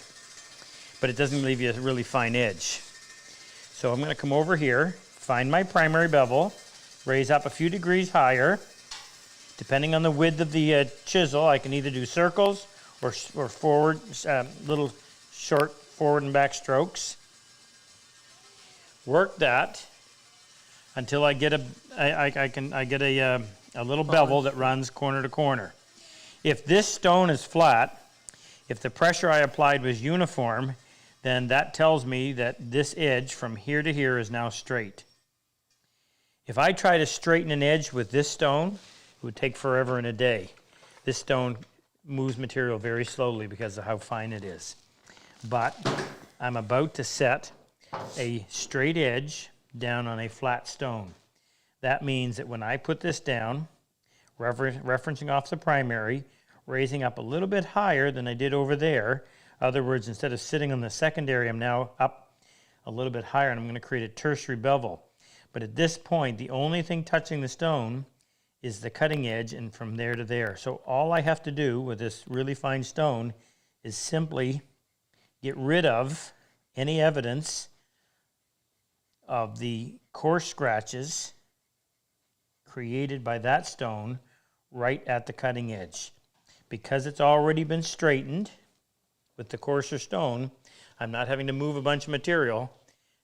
but it doesn't leave you a really fine edge. So I'm going to come over here, find my primary bevel, raise up a few degrees higher. Depending on the width of the chisel, I can either do circles or forward, little short forward and back strokes. Work that until I get a little bevel that runs corner to corner. If this stone is flat, if the pressure I applied was uniform, then that tells me that this edge from here to here is now straight. If I try to straighten an edge with this stone, it would take forever and a day. This stone moves material very slowly because of how fine it is. But I'm about to set a straight edge down on a flat stone. That means that when I put this down, referencing off the primary, raising up a little bit higher than I did over there. In other words, instead of sitting on the secondary, I'm now up a little bit higher, and I'm going to create a tertiary bevel. But at this point, the only thing touching the stone is the cutting edge, and from there to there. So all I have to do with this really fine stone is simply get rid of any evidence of the coarse scratches created by that stone right at the cutting edge. Because it's already been straightened with the coarser stone, I'm not having to move a bunch of material,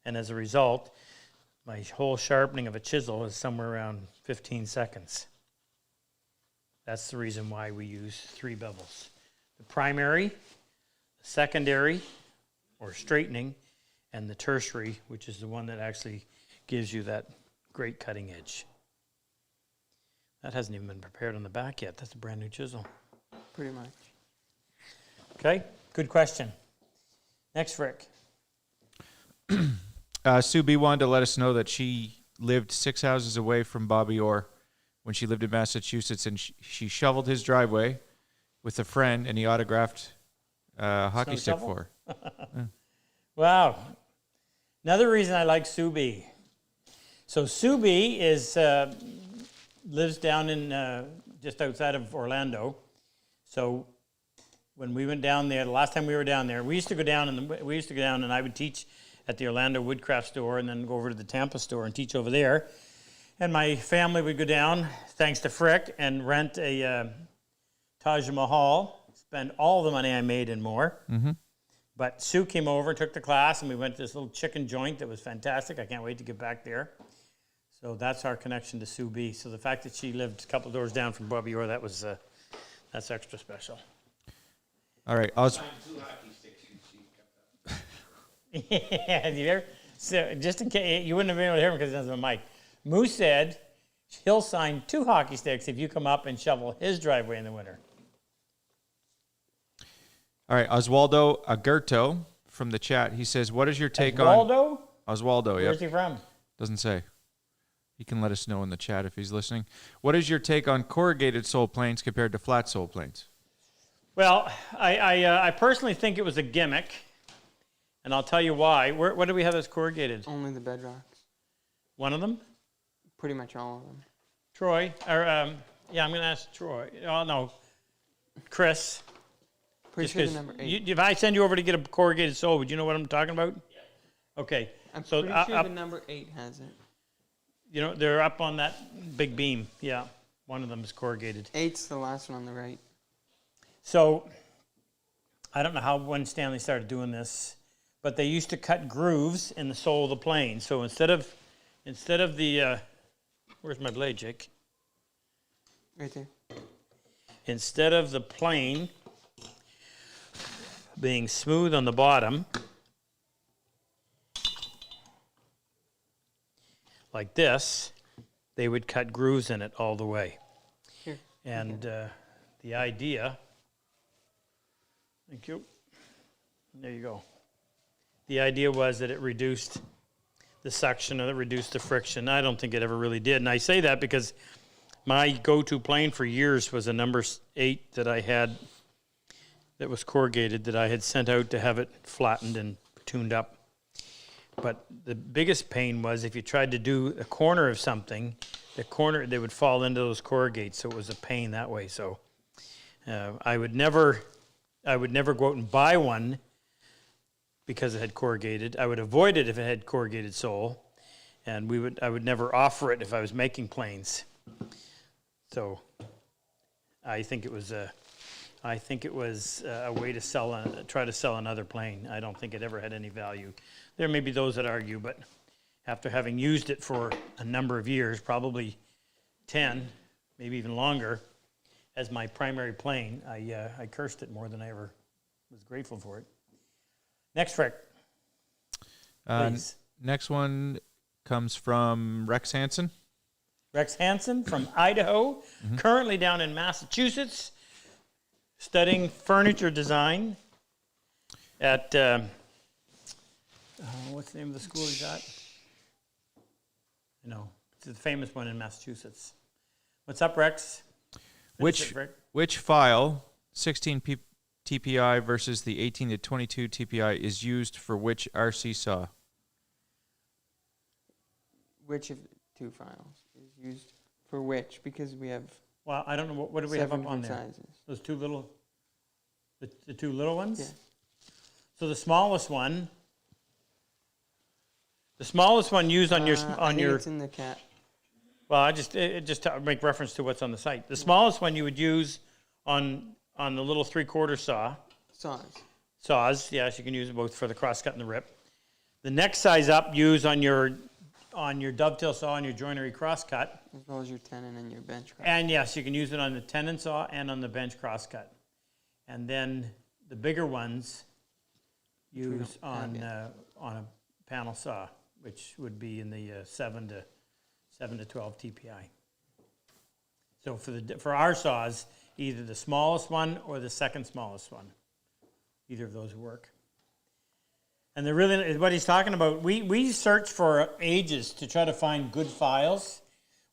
and as a result, my whole sharpening of a chisel is somewhere around 15 seconds. That's the reason why we use 3 bevels. The primary, the secondary, or straightening, and the tertiary, which is the one that actually gives you that great cutting edge. That hasn't even been prepared on the back yet. That's a brand new chisel. Pretty much. Okay, good question. Next, Rick. Sue B wanted to let us know that she lived 6 houses away from Bobby Orr when she lived in Massachusetts, and she shoveled his driveway with a friend, and he autographed a hockey Snow stick shovel? for her. Yeah. Wow. Another reason I like Sue B. So Sue B lives down in just outside of Orlando. So when we went down there, the last time we were down there, we used to go down and I would teach at the Orlando Woodcraft store and then go over to the Tampa store and teach over there. And my family would go down, thanks to Frick, and rent a Taj Mahal, spend all the money I made and more. Mm-hmm. But Sue came over, took the class, and we went to this little chicken joint that was fantastic. I can't wait to get back there. So that's our connection to Sue B. So the fact that she lived a couple doors down from Bobby Orr, that's extra special. All right. Yeah, you hear? So just in case, you wouldn't have been able to hear him because he doesn't have a mic. Moose said he'll sign 2 hockey sticks if you come up and shovel his driveway in the winter. All right, Oswaldo Agerto from the chat. He says, "What is your take on Oswaldo? Oswaldo? Where's Yep. he from? Doesn't say. He can let us know in the chat if he's listening. What is your take on corrugated sole planes compared to flat sole planes?" Well, I personally think it was a gimmick, and I'll tell you why. What do we have that's corrugated? Only the bedrocks. One of them? Pretty much all of them. Troy, or yeah, I'm going to ask Troy. Oh, no, Chris. Pretty sure the number 8. If I send you over to get a corrugated sole, would you know what I'm talking about? Yeah. Okay. I'm So pretty sure the number 8 has it. You know, they're up on that big beam. Yeah, one of them is corrugated. 8's the last one on the right. So I don't know when Stanley started doing this, but they used to cut grooves in the sole of the plane. So instead of the where's my blade, Jake? Right there. Instead of the plane being smooth on the bottom, like this, they would cut grooves in it all the way. Here. And the idea, thank you, there you go. The idea was that it reduced the suction or that reduced the friction. I don't think it ever really did. And I say that because my go-to plane for years was a number 8 that I had that was corrugated that I had sent out to have it flattened and tuned up. But the biggest pain was if you tried to do a corner of something, the corner, they would fall into those corrugates, so it was a pain that way. So I would never go out and buy one because it had corrugated. I would avoid it if it had corrugated sole, and I would never offer it if I was making planes. So I think it was a way to try to sell another plane. I don't think it ever had any value. There may be those that argue, but after having used it for a number of years, probably 10, maybe even longer, as my primary plane, I cursed it more than I ever was grateful for it. Next, Rick. Please. Next one comes from Rex Hansen. Rex Hansen from Idaho, currently down in Massachusetts, studying furniture design at, what's the name of the school he's at? No, it's the famous one in Massachusetts. What's up, Rex? Which file, 16 TPI versus the 18 to 22 TPI, is used for which RC saw? Which of the 2 files is used for which? Because we have Well, I don't know, what do we have 7 up on different there? sizes. Those 2 little, the 2 little ones? Yeah. So the smallest one used on I think your, it's in the cat. well, just to make reference to what's on the site. The smallest one you would use on the little 3/4 saws. Yes, you can use it both for the crosscut and the rip. The next size up, use on your dovetail saw and your joinery crosscut. As well as your tenon and your bench crosscut. And yes, you can use it on the tenon saw and on the bench crosscut. And then the bigger ones use on a panel saw, which would be in the 7 to 12 TPI. So for our saws, either the smallest one or the second smallest one. Either of those work. And what he's talking about, we searched for ages to try to find good files.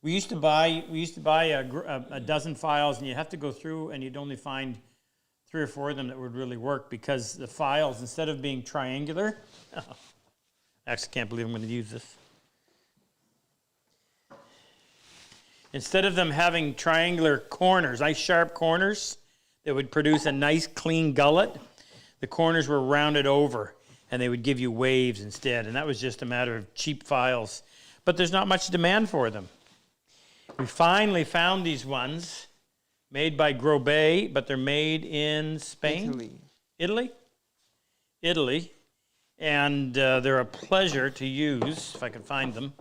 We used to buy a dozen files, and you have to go through, and you'd only find 3 or 4 of them that would really work, because the files, instead of being triangular, I actually can't believe I'm going to use this. Instead of them having triangular corners, nice sharp corners that would produce a nice clean gullet, the corners were rounded over, and they would give you waves instead. And that was just a matter of cheap files. But there's not much demand for them. We finally found these ones made by RobCosman, but they're made in Spain? Italy. And they're a pleasure to use, if I can find them.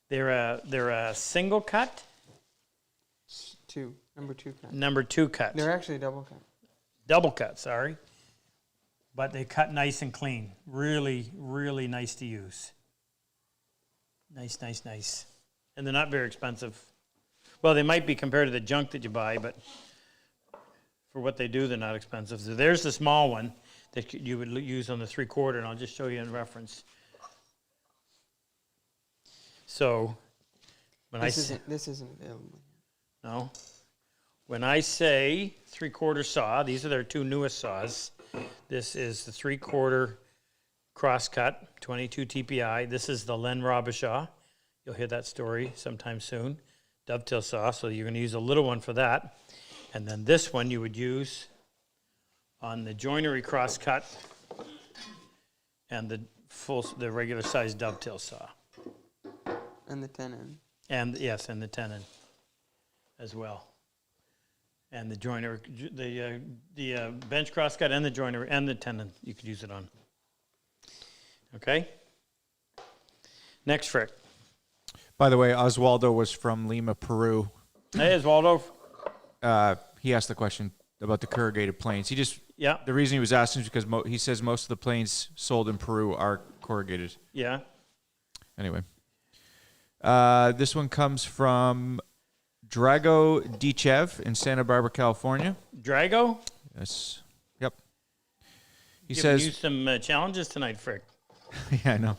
They're a single cut. Number 2 cut. Number 2 cut. They're actually double cut. Double cut, sorry. But they cut nice and clean. Really, really nice to use. Nice. And they're not very expensive. Well, they might be compared to the junk that you buy, but for what they do, they're not expensive. So there's the small one that you would use on the 3/4, and I'll just show you in reference. So, This isn't available. No. When I say 3/4 saw, these are their 2 newest saws. This is the 3/4 crosscut, 22 TPI. This is the Len Robichaud. You'll hear that story sometime soon. Dovetail saw, so you're going to use a little one for that. And then this one you would use on the joinery crosscut and the regular size dovetail saw. And the tenon. And yes, and the tenon as well. And the joiner, the bench crosscut and the joiner and the tenon, you could use it on. Okay? Next, Frick. By the way, Oswaldo was from Lima, Peru. Hey, Oswaldo. He asked the question about the corrugated planes. Yeah. The reason he was asking is because he says most of the planes sold in Peru are corrugated. Yeah. Anyway. This one comes from Drago Dichev in Santa Barbara, California. Drago? Yes. Yep. He Giving says, you some challenges tonight, Frick. yeah, I know.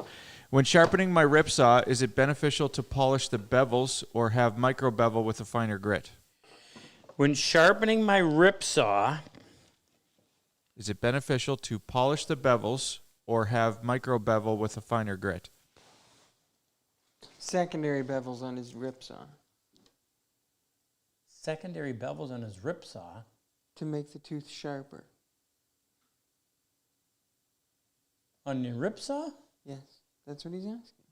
When sharpening my rip saw, is it beneficial to polish the bevels or have micro bevel with a finer grit? When sharpening my rip saw, Is it beneficial to polish the bevels or have micro bevel with a finer grit? Secondary bevels on his rip saw secondary bevels on his rip saw. to make the tooth sharper. On your rip saw? Yes, that's what he's asking.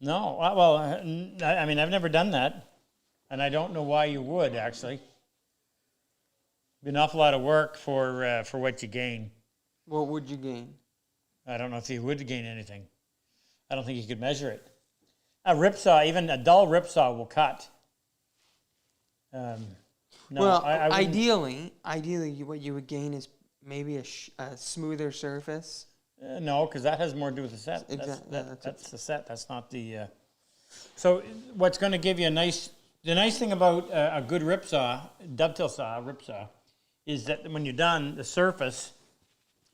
No. Well, I mean, I've never done that, and I don't know why you would, actually. Be an awful lot of work for what you gain. What would you gain? I don't know if you would gain anything. I don't think you could measure it. A rip saw, even a dull rip saw, will cut. No, well, I wouldn't- ideally, what you would gain is maybe a smoother surface. No, because that has more to do with the set. Exactly. That's the set. That's not the. So what's going to give you the nice thing about a good rip saw, dovetail saw, rip saw, is that when you're done, the surface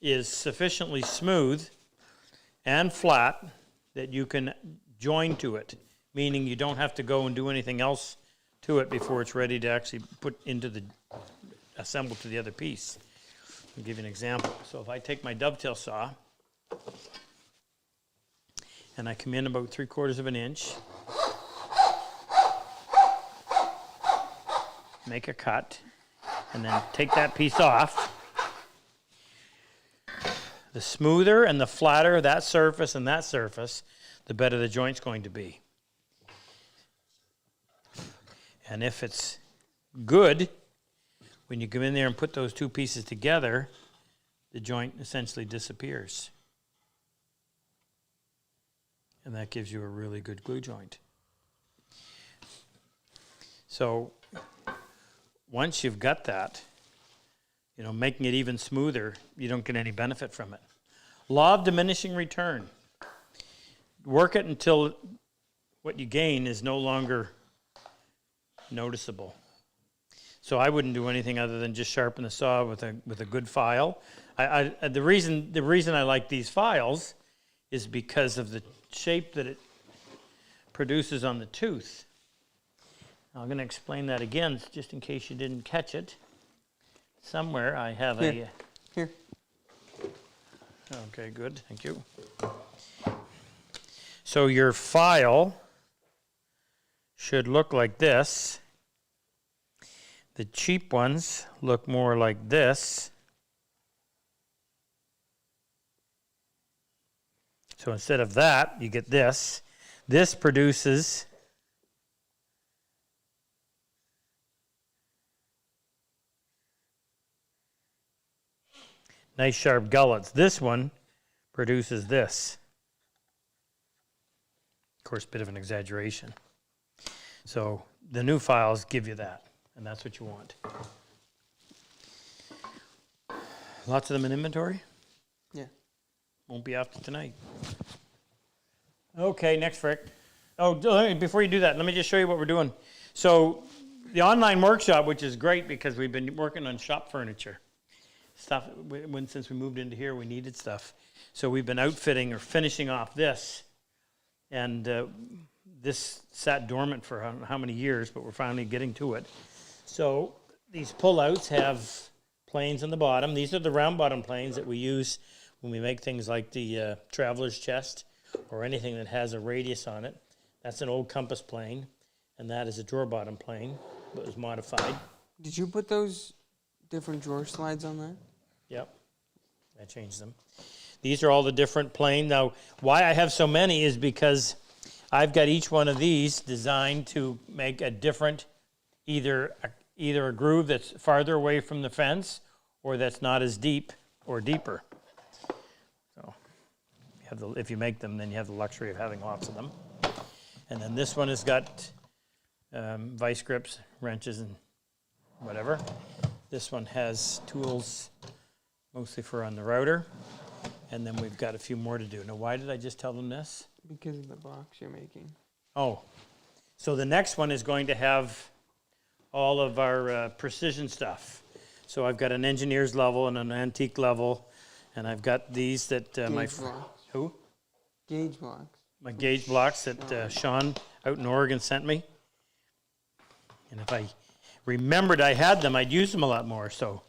is sufficiently smooth and flat that you can join to it, meaning you don't have to go and do anything else to it before it's ready to actually put into the assemble to the other piece. I'll give you an example. So if I take my dovetail saw and I come in about 3/4 of an inch, make a cut, and then take that piece off. The smoother and the flatter that surface and that surface, the better the joint's going to be. And if it's good, when you come in there and put those two pieces together, the joint essentially disappears. And that gives you a really good glue joint. So once you've got that, making it even smoother, you don't get any benefit from it. Law of diminishing return. Work it until what you gain is no longer noticeable. So I wouldn't do anything other than just sharpen the saw with a good file. The reason I like these files is because of the shape that it produces on the tooth. I'm going to explain that again, just in case you didn't catch it. Somewhere I have Here. Okay, good, thank you. So your file should look like this. The cheap ones look more like this. So instead of that, you get this. This produces nice sharp gullets. This one produces this. Of course, a bit of an exaggeration. So the new files give you that, and that's what you want. Lots of them in inventory? Yeah. Won't be after tonight. Okay, next Frick. Oh, before you do that, let me just show you what we're doing. So the online workshop, which is great because we've been working on shop furniture. Stuff, since we moved into here, we needed stuff. So we've been outfitting or finishing off this. And this sat dormant for how many years, but we're finally getting to it. So these pullouts have planes on the bottom. These are the round bottom planes that we use when we make things like the traveler's chest or anything that has a radius on it. That's an old compass plane, and that is a drawer bottom plane that was modified. Did you put those different drawer slides on that? Yep, I changed them. These are all the different planes. Now, why I have so many is because I've got each one of these designed to make a different, either a groove that's farther away from the fence or that's not as deep or deeper. So if you make them, then you have the luxury of having lots of them. And then this one has got vice grips, wrenches, and whatever. This one has tools mostly for on the router. And then we've got a few more to do. Now, why did I just tell them this? Because of the box you're making. Oh, so the next one is going to have all of our precision stuff. So I've got an engineer's level and an antique level, And I've got these that my Gauge blocks. who Gauge blocks. my gauge blocks that Sean out in Oregon sent me. And if I remembered I had them, I'd use them a lot more. So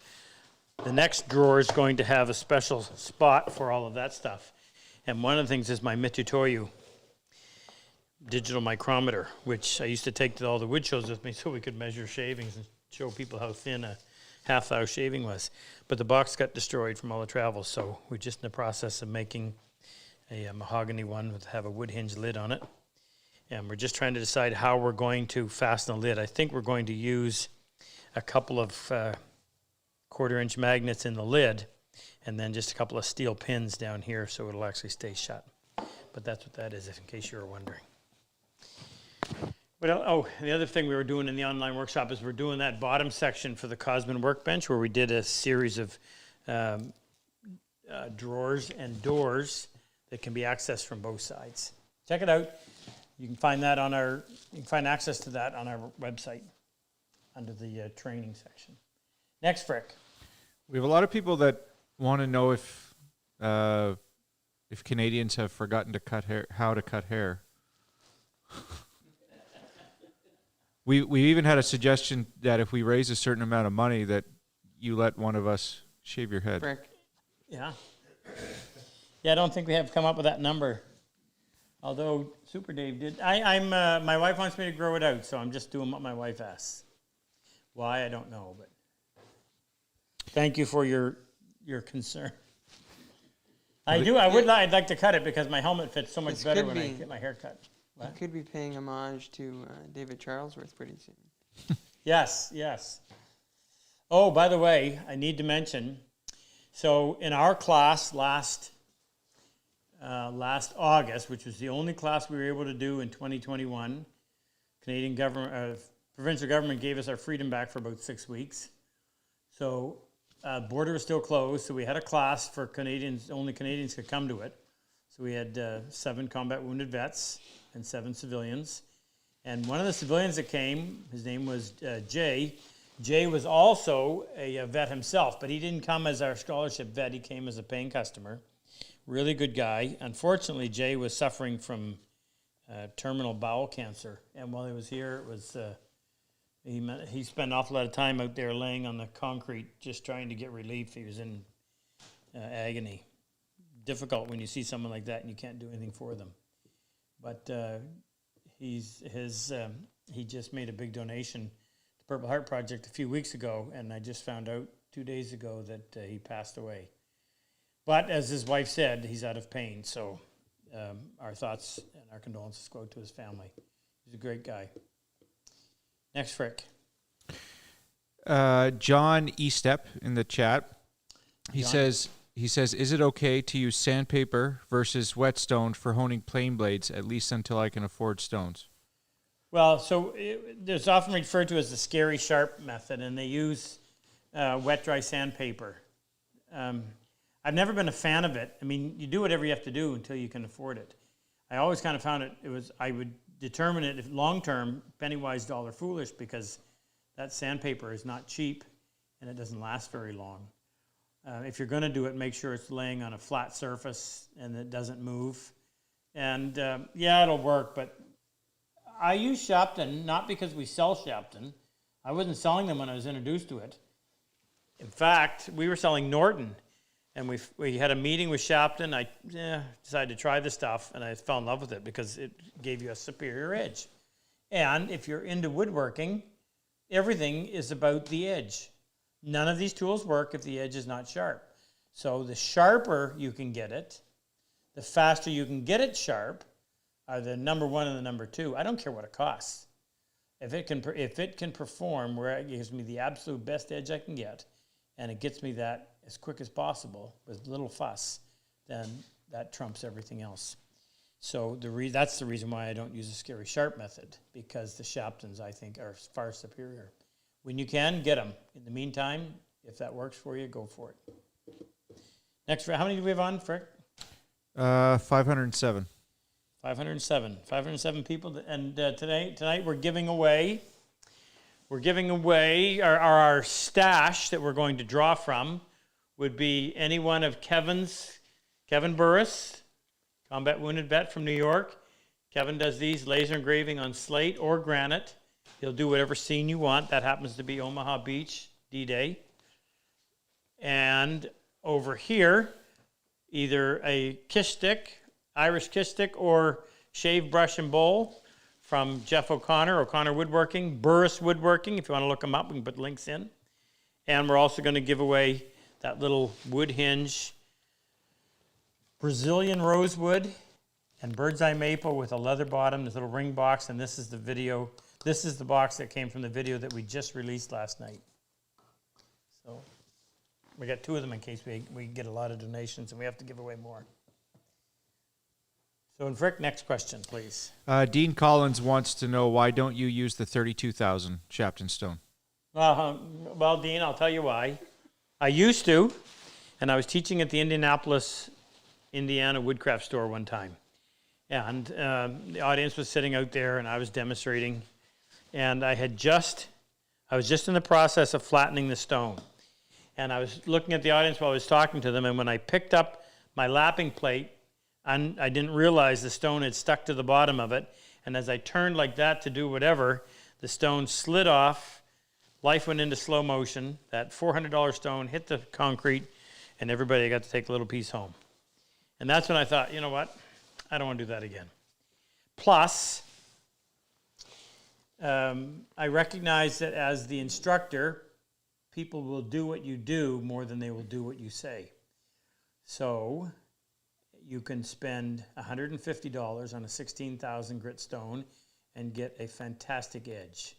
the next drawer is going to have a special spot for all of that stuff. And one of the things is my Mitutoyo digital micrometer, which I used to take to all the wood shows with me so we could measure shavings and show people how thin a half-thou shaving was. But the box got destroyed from all the travel, so we're just in the process of making a mahogany one with have a wood hinge lid on it. And we're just trying to decide how we're going to fasten the lid. I think we're going to use a couple of quarter-inch magnets in the lid and then just a couple of steel pins down here so it'll actually stay shut. But that's what that is, if in case you were wondering. But the other thing we were doing in the online workshop is we're doing that bottom section for the Cosman workbench where we did a series of drawers and doors that can be accessed from both sides. Check it out. You can find that you can find access to that on our website under the training section. Next, Frick. We have a lot of people that want to know if Canadians have forgotten to cut hair, how to cut hair. We even had a suggestion that if we raise a certain amount of money, that you let one of us shave your head. Frick. Yeah. Yeah, I don't think we have come up with that number. Although Super Dave did. My wife wants me to grow it out, so I'm just doing what my wife asks. Why, I don't know, but thank you for your concern. I'd like to cut it because my helmet fits so much This better could when I be- get my hair cut. You could be paying homage to David Charlesworth pretty soon. Yes, yes. Oh, by the way, I need to mention, so in our class last August, which was the only class we were able to do in 2021, Canadian government, provincial government gave us our freedom back for about 6 weeks. So border was still closed, so we had a class for Canadians, only Canadians could come to it. So we had 7 combat wounded vets and 7 civilians. And one of the civilians that came, his name was Jay. Jay was also a vet himself, but he didn't come as our scholarship vet. He came as a paying customer. Really good guy. Unfortunately, Jay was suffering from terminal bowel cancer. And while he was here, it was he spent an awful lot of time out there laying on the concrete just trying to get relief. He was in agony. Difficult when you see someone like that and you can't do anything for them. But he just made a big donation to Purple Heart Project a few weeks ago, and I just found out 2 days ago that he passed away. But as his wife said, he's out of pain, so our thoughts and our condolences go out to his family. He's a great guy. Next, Frick. John Estep in the chat. He John? says, is it okay to use sandpaper versus whetstone for honing plane blades, at least until I can afford stones? Well, so it's often referred to as the scary sharp method, and they use wet dry sandpaper. I've never been a fan of it. I mean, you do whatever you have to do until you can afford it. I always kind of found I would determine it if long term, penny wise, dollar foolish, because that sandpaper is not cheap and it doesn't last very long. If you're going to do it, make sure it's laying on a flat surface and it doesn't move. And yeah, it'll work, but I use Shopton not because we sell Shopton. I wasn't selling them when I was introduced to it. In fact, we were selling Norton, and we had a meeting with Shopton. I decided to try the stuff, and I fell in love with it because it gave you a superior edge. And if you're into woodworking, everything is about the edge. None of these tools work if the edge is not sharp. So the sharper you can get it, the faster you can get it sharp, are the number one and the number two. I don't care what it costs. If it can perform where it gives me the absolute best edge I can get, and it gets me that as quick as possible with little fuss, then that trumps everything else. So that's the reason why I don't use the scary sharp method, because the Shoptons, I think, are far superior. When you can, get them. In the meantime, if that works for you, go for it. Next, how many do we have on, Frick? 507. 507. 507 people. And tonight we're giving away our stash that we're going to draw from. would be any one of Kevin Burris, combat wounded vet from New York. Kevin does these laser engraving on slate or granite. He'll do whatever scene you want. That happens to be Omaha Beach, D-Day. And over here, either a kiss stick, Irish kiss stick, or shave brush and bowl from Jeff O'Connor Woodworking, Burris Woodworking. If you want to look them up, we can put links in. And we're also going to give away that little wood hinge, Brazilian rosewood, and bird's eye maple with a leather bottom, this little ring box, and this is the video. This is the box that came from the video that we just released last night. So we got 2 of them in case we get a lot of donations and we have to give away more. So, Frick, next question, please. Dean Collins wants to know, why don't you use the 32,000 Shapton stone? Well, Dean, I'll tell you why. I used to, and I was teaching at the Indianapolis, Indiana woodcraft store one time. And the audience was sitting out there, and I was demonstrating. And I was just in the process of flattening the stone. And I was looking at the audience while I was talking to them, and when I picked up my lapping plate, I didn't realize the stone had stuck to the bottom of it. And as I turned like that to do whatever, the stone slid off. Life went into slow motion. That $400 stone hit the concrete, and everybody got to take a little piece home. And that's when I thought, you know what? I don't want to do that again. Plus, I recognize that as the instructor, people will do what you do more than they will do what you say. So you can spend $150 on a 16,000 grit stone and get a fantastic edge.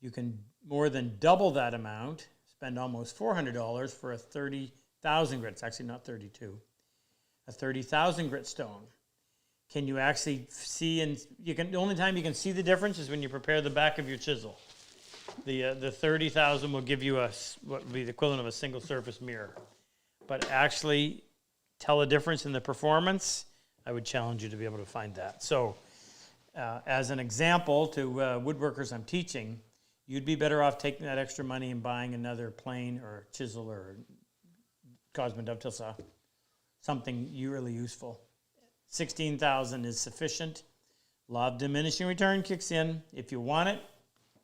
You can more than double that amount, spend almost $400 for a 30,000 grit. It's actually not 32. A 30,000 grit stone. Can you actually see, and the only time you can see the difference is when you prepare the back of your chisel. The 30,000 will give you what would be the equivalent of a single surface mirror. But actually tell a difference in the performance, I would challenge you to be able to find that. So as an example to woodworkers I'm teaching, you'd be better off taking that extra money and buying another plane or chisel or Cosman dovetail saw, something really useful. 16,000 is sufficient. Law of diminishing return kicks in. If you want it,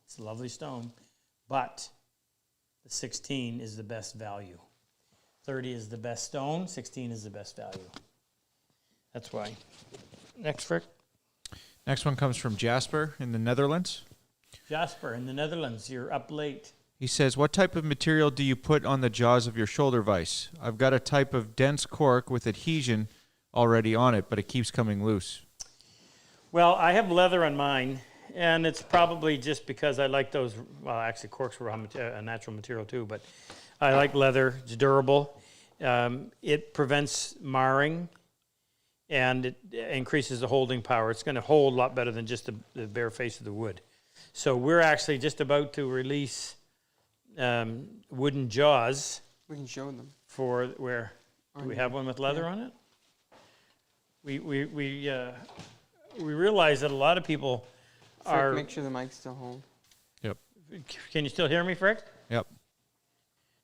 it's a lovely stone, but the 16 is the best value. 30 is the best stone, 16 is the best value. That's why. Next, Frick. Next one comes from Jasper in the Netherlands. Jasper in the Netherlands, you're up late. He says, what type of material do you put on the jaws of your shoulder vise? I've got a type of dense cork with adhesion already on it, but it keeps coming loose. Well, I have leather on mine, and it's probably just because I like those. Well, actually, corks were a natural material too, but I like leather. It's durable. It prevents marring, and it increases the holding power. It's going to hold a lot better than just the bare face of the wood. So we're actually just about to release wooden jaws. We can show them. For where? Do we have one with leather on it? We realize that a lot of people are. Make sure the mic's still home. Yep. Can you still hear me, Frick? Yep.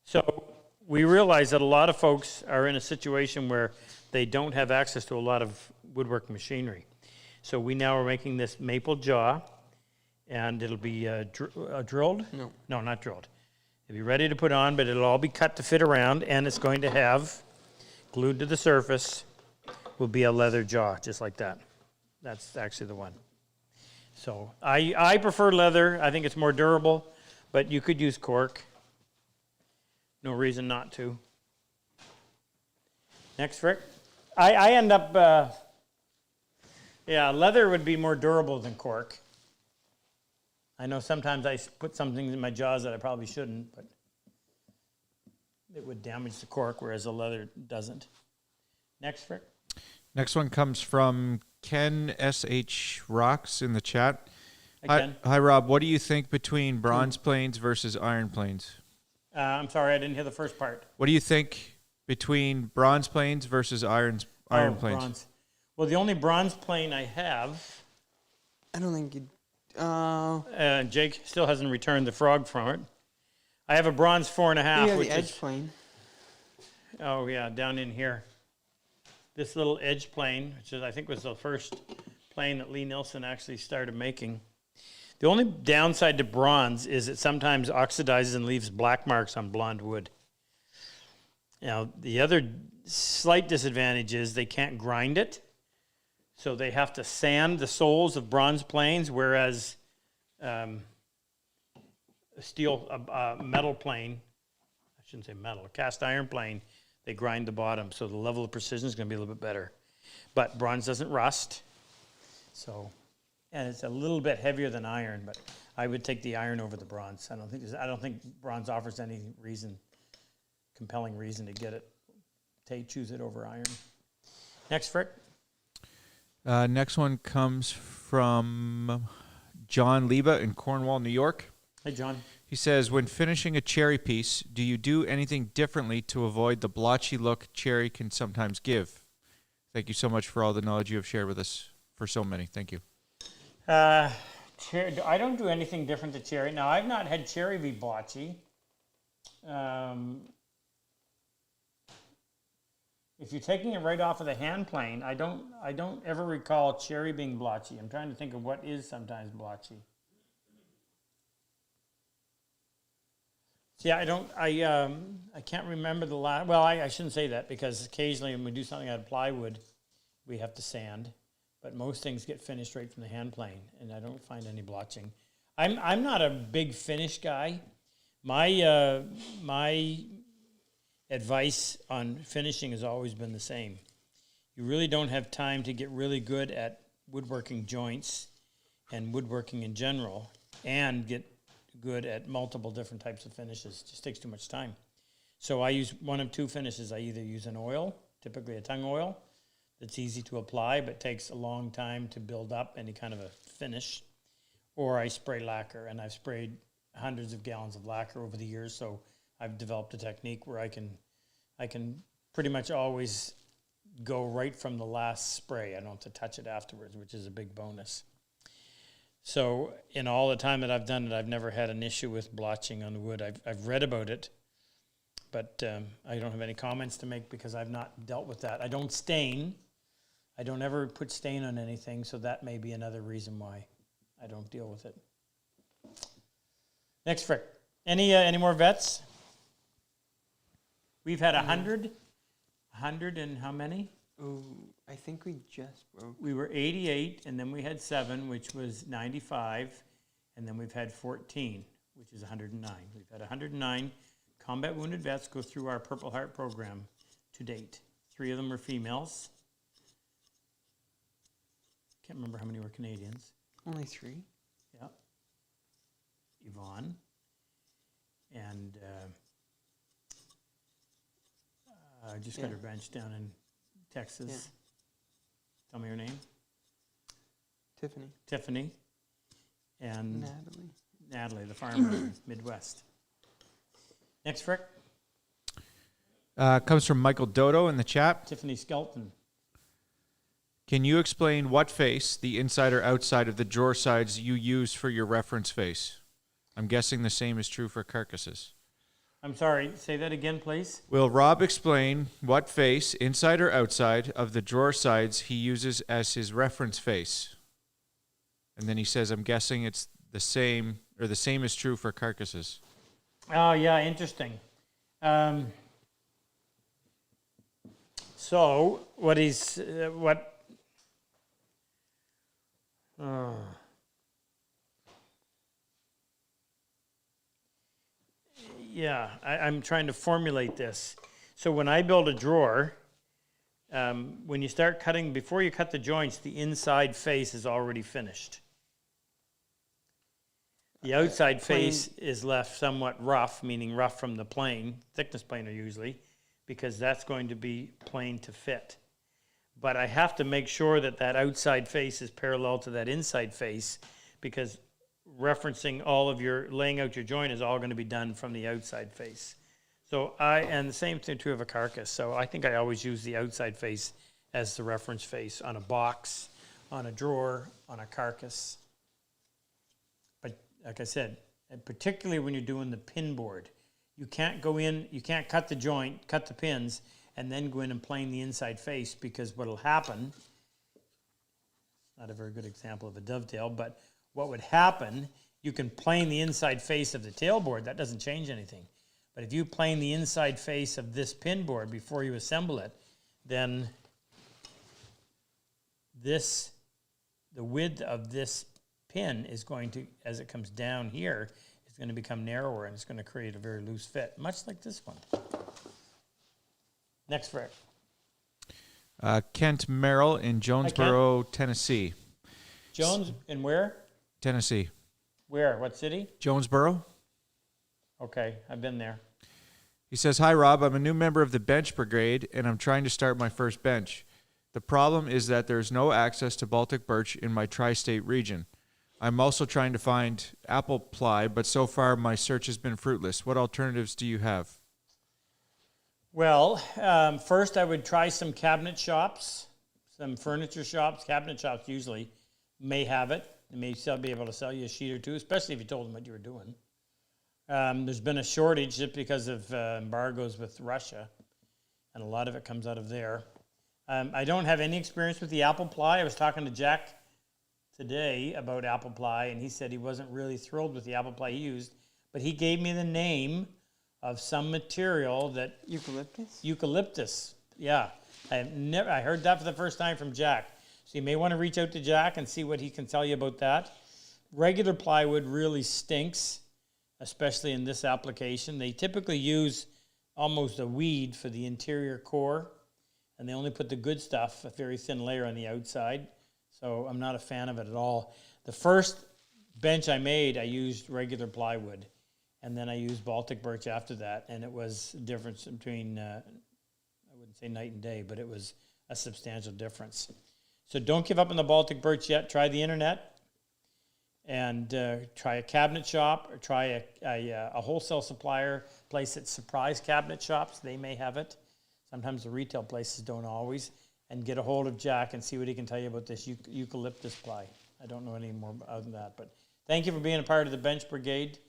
So we realize that a lot of folks are in a situation where they don't have access to a lot of woodworking machinery. So we now are making this maple jaw, and it'll be drilled? No. No, not drilled. It'll be ready to put on, but it'll all be cut to fit around, and it's going to have, glued to the surface, will be a leather jaw, just like that. That's actually the one. So I prefer leather. I think it's more durable, but you could use cork. No reason not to. Next, Frick. I end up, leather would be more durable than cork. I know sometimes I put some things in my jaws that I probably shouldn't, but it would damage the cork, whereas the leather doesn't. Next, Frick. Next one comes from Ken S.H. Rocks in the chat. Hi, Ken. Hi, Rob. What do you think between bronze planes versus iron planes? I'm sorry, I didn't hear the first part. What do you think between bronze planes versus iron planes? Bronze. Well, the only bronze plane I have... I don't think you'd... Jake still hasn't returned the frog from it. I have a bronze 4.5. You have which the edge is, plane. Oh yeah, down in here. This little edge plane, which is, I think was the first plane that Lee Nilsson actually started making. The only downside to bronze is it sometimes oxidizes and leaves black marks on blonde wood. Now, the other slight disadvantage is they can't grind it, so they have to sand the soles of bronze planes, whereas a metal plane, I shouldn't say metal, a cast iron plane, they grind the bottom, so the level of precision is going to be a little bit better. But bronze doesn't rust, so, and it's a little bit heavier than iron, but I would take the iron over the bronze. I don't think bronze offers any compelling reason to get it, choose it over iron. Next, Frick. Next one comes from John Leba in Cornwall, New York. Hey, John. He says, when finishing a cherry piece, do you do anything differently to avoid the blotchy look cherry can sometimes give? Thank you so much for all the knowledge you have shared with us for so many. Thank you. I don't do anything different to cherry. Now, I've not had cherry be blotchy. If you're taking it right off of the hand plane, I don't ever recall cherry being blotchy. I'm trying to think of what is sometimes blotchy. Yeah, I can't remember the last, well, I shouldn't say that, because occasionally when we do something out of plywood, we have to sand, but most things get finished right from the hand plane, and I don't find any blotching. I'm not a big finish guy. My advice on finishing has always been the same. You really don't have time to get really good at woodworking joints and woodworking in general and get good at multiple different types of finishes. It just takes too much time. So I use one of two finishes. I either use an oil, typically a tung oil, that's easy to apply but takes a long time to build up any kind of a finish, or I spray lacquer, and I've sprayed hundreds of gallons of lacquer over the years, so I've developed a technique where I can pretty much always go right from the last spray. I don't have to touch it afterwards, which is a big bonus. So in all the time that I've done it, I've never had an issue with blotching on the wood. I've read about it, but I don't have any comments to make because I've not dealt with that. I don't stain. I don't ever put stain on anything, so that may be another reason why I don't deal with it. Next, Frick. Any more vets? We've had 100 and how many? Oh, I think we just broke. We were 88, and then we had 7, which was 95, and then we've had 14, which is 109. We've had 109 combat wounded vets go through our Purple Heart program to date. 3 of them are females. Can't remember how many were Canadians. Only 3. Yeah. Yvonne. And I just got her bench down in Texas. Yeah. Tell me her name. Tiffany. And Natalie, the farmer in Midwest. Next, Frick. Comes from Michael Dodo in the chat. Tiffany Skelton. Can you explain what face, the inside or outside of the drawer sides, you use for your reference face? I'm guessing the same is true for carcasses. I'm sorry, say that again, please. Will Rob explain what face, inside or outside, of the drawer sides he uses as his reference face? And then he says, I'm guessing it's the same, or the same is true for carcasses. Oh, yeah, interesting. So, yeah, I'm trying to formulate this. So when I build a drawer, when you start cutting, before you cut the joints, the inside face is already finished. The outside face is left somewhat rough, meaning rough from the plane, thickness planer usually, because that's going to be plane to fit. But I have to make sure that that outside face is parallel to that inside face, because referencing all of your, laying out your joint is all going to be done from the outside face. So and the same thing too of a carcass. So I think I always use the outside face as the reference face on a box, on a drawer, on a carcass. But like I said, and particularly when you're doing the pin board, you can't go in, you can't cut the joint, cut the pins, and then go in and plane the inside face, because what'll happen, not a very good example of a dovetail, but what would happen, you can plane the inside face of the tailboard, that doesn't change anything. But if you plane the inside face of this pin board before you assemble it, then this, the width of this pin is going to, as it comes down here, it's going to become narrower, and it's going to create a very loose fit, much like this one. Next, Rick. Kent Merrill in Jonesboro, Tennessee. Jones, and where? Tennessee. Where? What city? Jonesboro. Okay, I've been there. He says, "Hi, Rob. I'm a new member of the bench brigade, and I'm trying to start my first bench. The problem is that there's no access to Baltic birch in my tri-state region. I'm also trying to find apple ply, but so far my search has been fruitless. What alternatives do you have?" Well, first I would try some cabinet shops, some furniture shops. Cabinet shops usually may have it. They may be able to sell you a sheet or two, especially if you told them what you were doing. There's been a shortage just because of embargoes with Russia, and a lot of it comes out of there. I don't have any experience with the apple ply. I was talking to Jack today about apple ply, and he said he wasn't really thrilled with the apple ply he used, but he gave me the name of some material that... Eucalyptus? Eucalyptus, yeah. I heard that for the first time from Jack. So you may want to reach out to Jack and see what he can tell you about that. Regular plywood really stinks, especially in this application. They typically use almost a weed for the interior core, and they only put the good stuff, a very thin layer on the outside. So I'm not a fan of it at all. The first bench I made, I used regular plywood, and then I used Baltic birch after that, and it was a difference between, I wouldn't say night and day, but it was a substantial difference. So don't give up on the Baltic birch yet. Try the internet, and try a cabinet shop, or try a wholesale supplier place at surprise cabinet shops. They may have it. Sometimes the retail places don't always. And get a hold of Jack and see what he can tell you about this eucalyptus ply. I don't know any more other than that, but thank you for being a part of the Bench Brigade.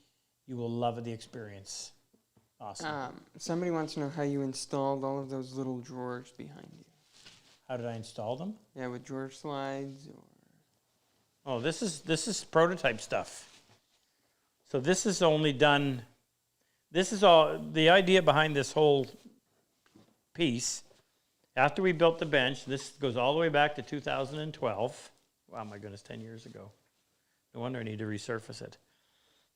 You will love the experience. Awesome. Somebody wants to know how you installed all of those little drawers behind you. How did I install them? Yeah, with drawer slides or... Oh, this is prototype stuff. So this is only done, this is all, the idea behind this whole piece, after we built the bench, this goes all the way back to 2012. Wow, my goodness, 10 years ago. No wonder I need to resurface it.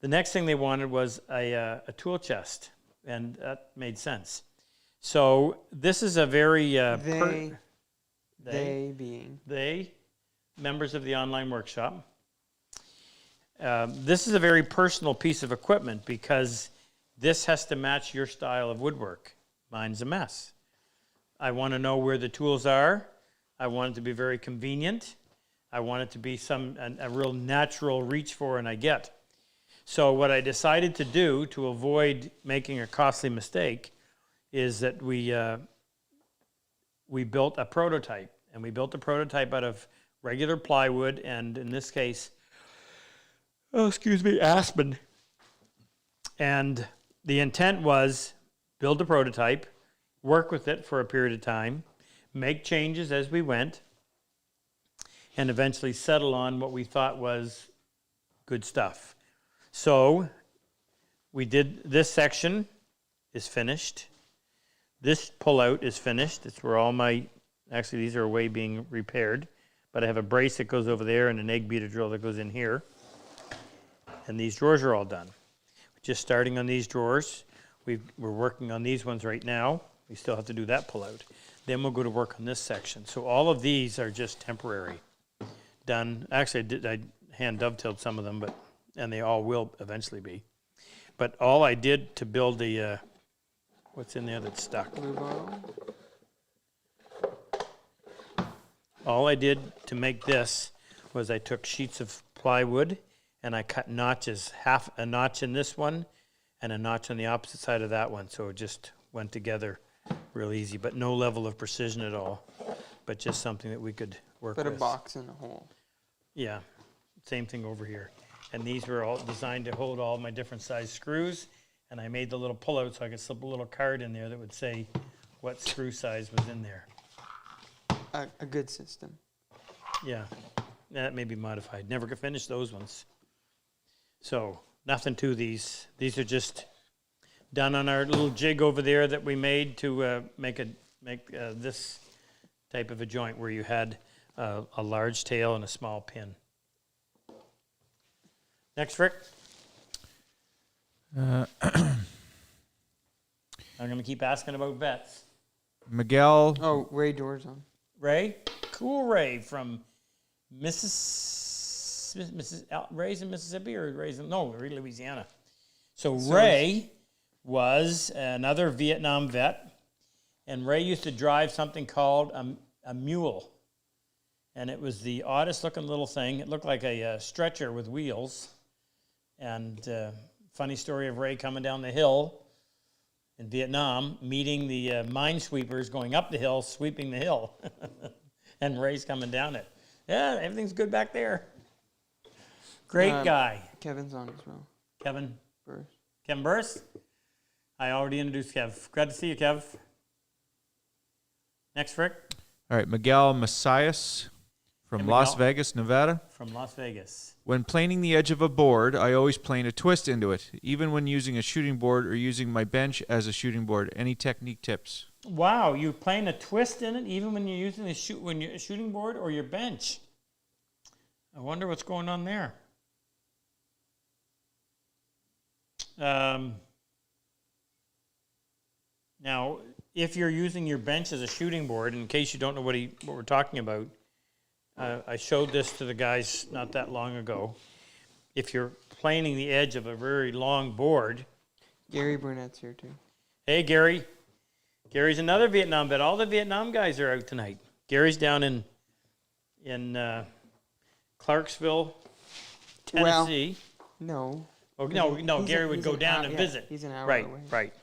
The next thing they wanted was a tool chest, and that made sense. So this is a very... They being? They, members of the online workshop. This is a very personal piece of equipment because this has to match your style of woodwork. Mine's a mess. I want to know where the tools are. I want it to be very convenient. I want it to be a real natural reach for and I get. So what I decided to do to avoid making a costly mistake is that we built a prototype. And we built a prototype out of regular plywood and, in this case, aspen. And the intent was build a prototype, work with it for a period of time, make changes as we went, and eventually settle on what we thought was good stuff. So we did, this section is finished. This pullout is finished. It's where all my, actually these are away being repaired, but I have a brace that goes over there and an egg beater drill that goes in here. And these drawers are all done. Just starting on these drawers. We're working on these ones right now. We still have to do that pullout. Then we'll go to work on this section. So all of these are just temporary. Done. Actually, I hand dovetailed some of them, and they all will eventually be. But all I did to build the, what's in there that's stuck? Blue bottle? All I did to make this was I took sheets of plywood and I cut notches, half a notch in this one and a notch on the opposite side of that one. So it just went together real easy, but no level of precision at all, but just something that we could work with. Put a box in a hole. Yeah, same thing over here. And these were all designed to hold all my different size screws, And I made the little pullout so I could slip a little card in there that would say what screw size was in there. A good system. Yeah, that may be modified. Never could finish those ones. So nothing to these. These are just done on our little jig over there that we made to make this type of a joint where you had a large tail and a small pin. Next, Rick. I'm going to keep asking about vets. Miguel. Oh, Ray doors on. Ray? Cool Ray from Ray's in Mississippi or Ray's in, no, Louisiana. So Ray was another Vietnam vet, and Ray used to drive something called a mule. And it was the oddest looking little thing. It looked like a stretcher with wheels. And funny story of Ray coming down the hill in Vietnam, meeting the minesweepers going up the hill, sweeping the hill. And Ray's coming down it. Yeah, everything's good back there. Great guy. Kevin's on as well. Kevin Burst. Kevin Burst. I already introduced Kev. Glad to see you, Kev. Next, Rick. All right, Miguel Messias from Hey, Las Miguel. Vegas, Nevada. From Las Vegas. When planing the edge of a board, I always plane a twist into it, even when using a shooting board or using my bench as a shooting board. Any technique tips? Wow, you're playing a twist in it even when you're using the shooting board or your bench. I wonder what's going on there. Now, if you're using your bench as a shooting board, in case you don't know what we're talking about, I showed this to the guys not that long ago. If you're planing the edge of a very long board. Gary Burnett's here too. Hey, Gary. Gary's another Vietnam vet. All the Vietnam guys are out tonight. Gary's down in Clarksville, Tennessee. No. Oh, no, Gary would go down and visit. He's an hour right, away. Right.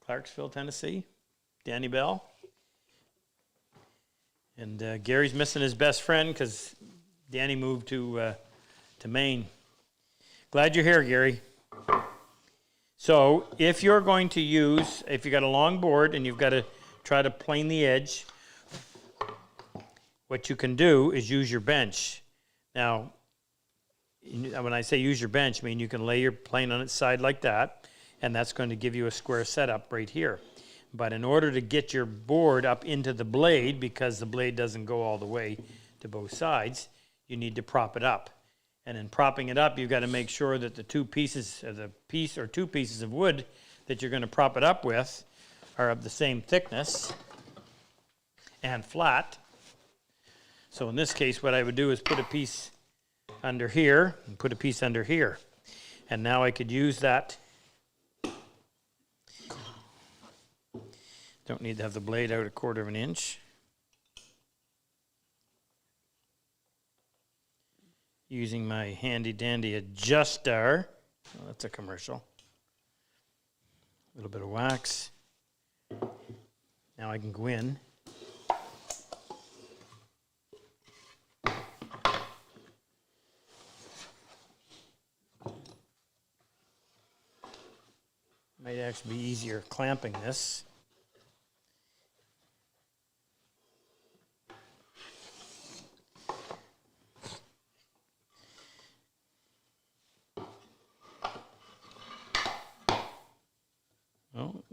Clarksville, Tennessee. Danny Bell. And Gary's missing his best friend because Danny moved to Maine. Glad you're here, Gary. So if you're going to if you got a long board and you've got to try to plane the edge, what you can do is use your bench. Now, when I say use your bench, I mean you can lay your plane on its side like that, and that's going to give you a square setup right here. But in order to get your board up into the blade, because the blade doesn't go all the way to both sides, you need to prop it up. And in propping it up, you've got to make sure that the two pieces of wood that you're going to prop it up with are of the same thickness and flat. So in this case, what I would do is put a piece under here and put a piece under here. And now I could use that. Don't need to have the blade out 1/4 of an inch. Using my handy dandy adjuster. Oh, that's a commercial. A little bit of wax. Now I can go in. Might actually be easier clamping this.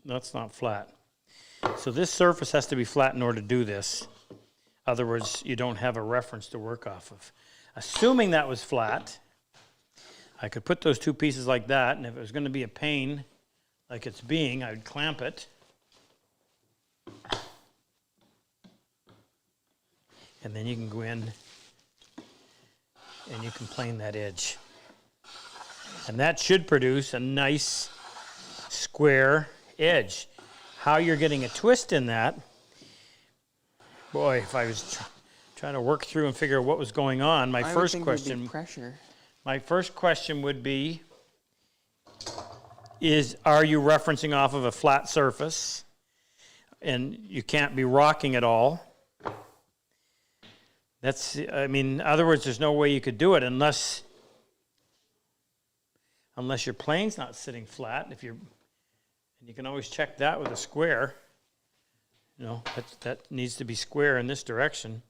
That's not flat. So this surface has to be flat in order to do this. Other words, you don't have a reference to work off of. Assuming that was flat, I could put those two pieces like that, and if it was going to be a pain like it's being, I would clamp it. And then you can go in and you can plane that edge. And that should produce a nice square edge. How you're getting a twist in that, boy, if I was trying to work through and figure out what was going on, my first question would be, are you referencing off of a flat surface? And you can't be rocking at all. In other words, there's no way you could do it unless unless your plane's not sitting flat. If you're, and you can always check that with a square. You know, that needs to be square in this direction.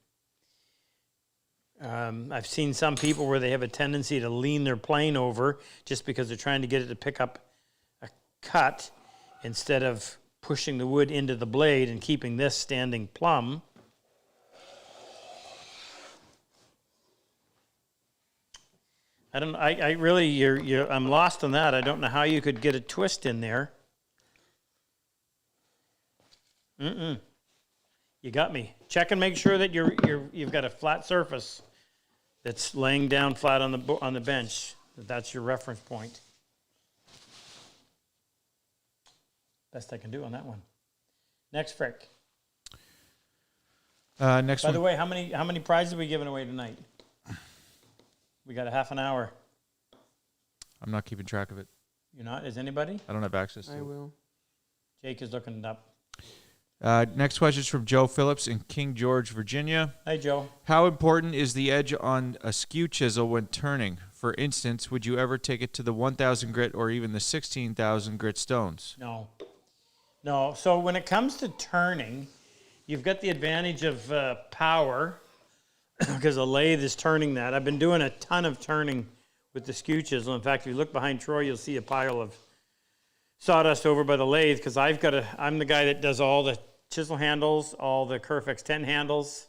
I've seen some people where they have a tendency to lean their plane over just because they're trying to get it to pick up a cut instead of pushing the wood into the blade and keeping this standing plumb. I really, I'm lost on that. I don't know how you could get a twist in there. You got me. Check and make sure that you've got a flat surface that's laying down flat on the bench. That's your reference point. Best I can do on that one. Next, Frick. Next By one. the way, how many prizes are we giving away tonight? We got a half an hour. I'm not keeping track of it. You're not? Is anybody? I don't have access to I it. will. Jake is looking it up. Next question is from Joe Phillips in King George, Virginia. Hey, Joe. How important is the edge on a skew chisel when turning? For instance, would you ever take it to the 1,000 grit or even the 16,000 grit stones? No. No. So when it comes to turning, you've got the advantage of power because a lathe is turning that. I've been doing a ton of turning with the skew chisel. In fact, if you look behind Troy, you'll see a pile of sawdust over by the lathe because I'm the guy that does all the chisel handles, all the Curfex 10 handles,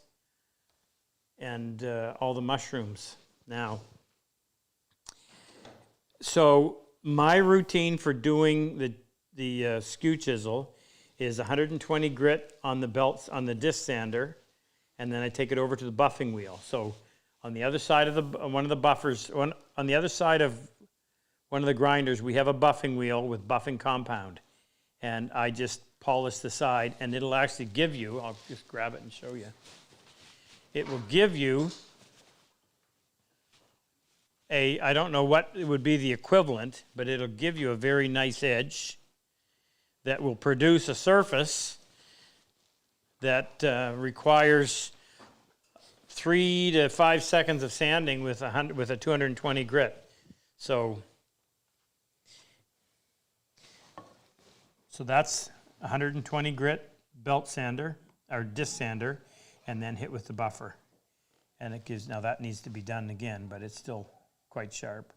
and all the mushrooms now. So my routine for doing the skew chisel is 120 grit on the belts on the disc sander, and then I take it over to the buffing wheel. So on the other side of one of the buffers, on the other side of one of the grinders, we have a buffing wheel with buffing compound. And I just polish the side, and it'll actually give you, I'll just grab it and show you. It will give you I don't know what it would be the equivalent, but it'll give you a very nice edge that will produce a surface that requires 3 to 5 seconds of sanding with a 220 grit. So that's 120 grit belt sander or disc sander, and then hit with the buffer. And it gives, now that needs to be done again, but it's still quite sharp.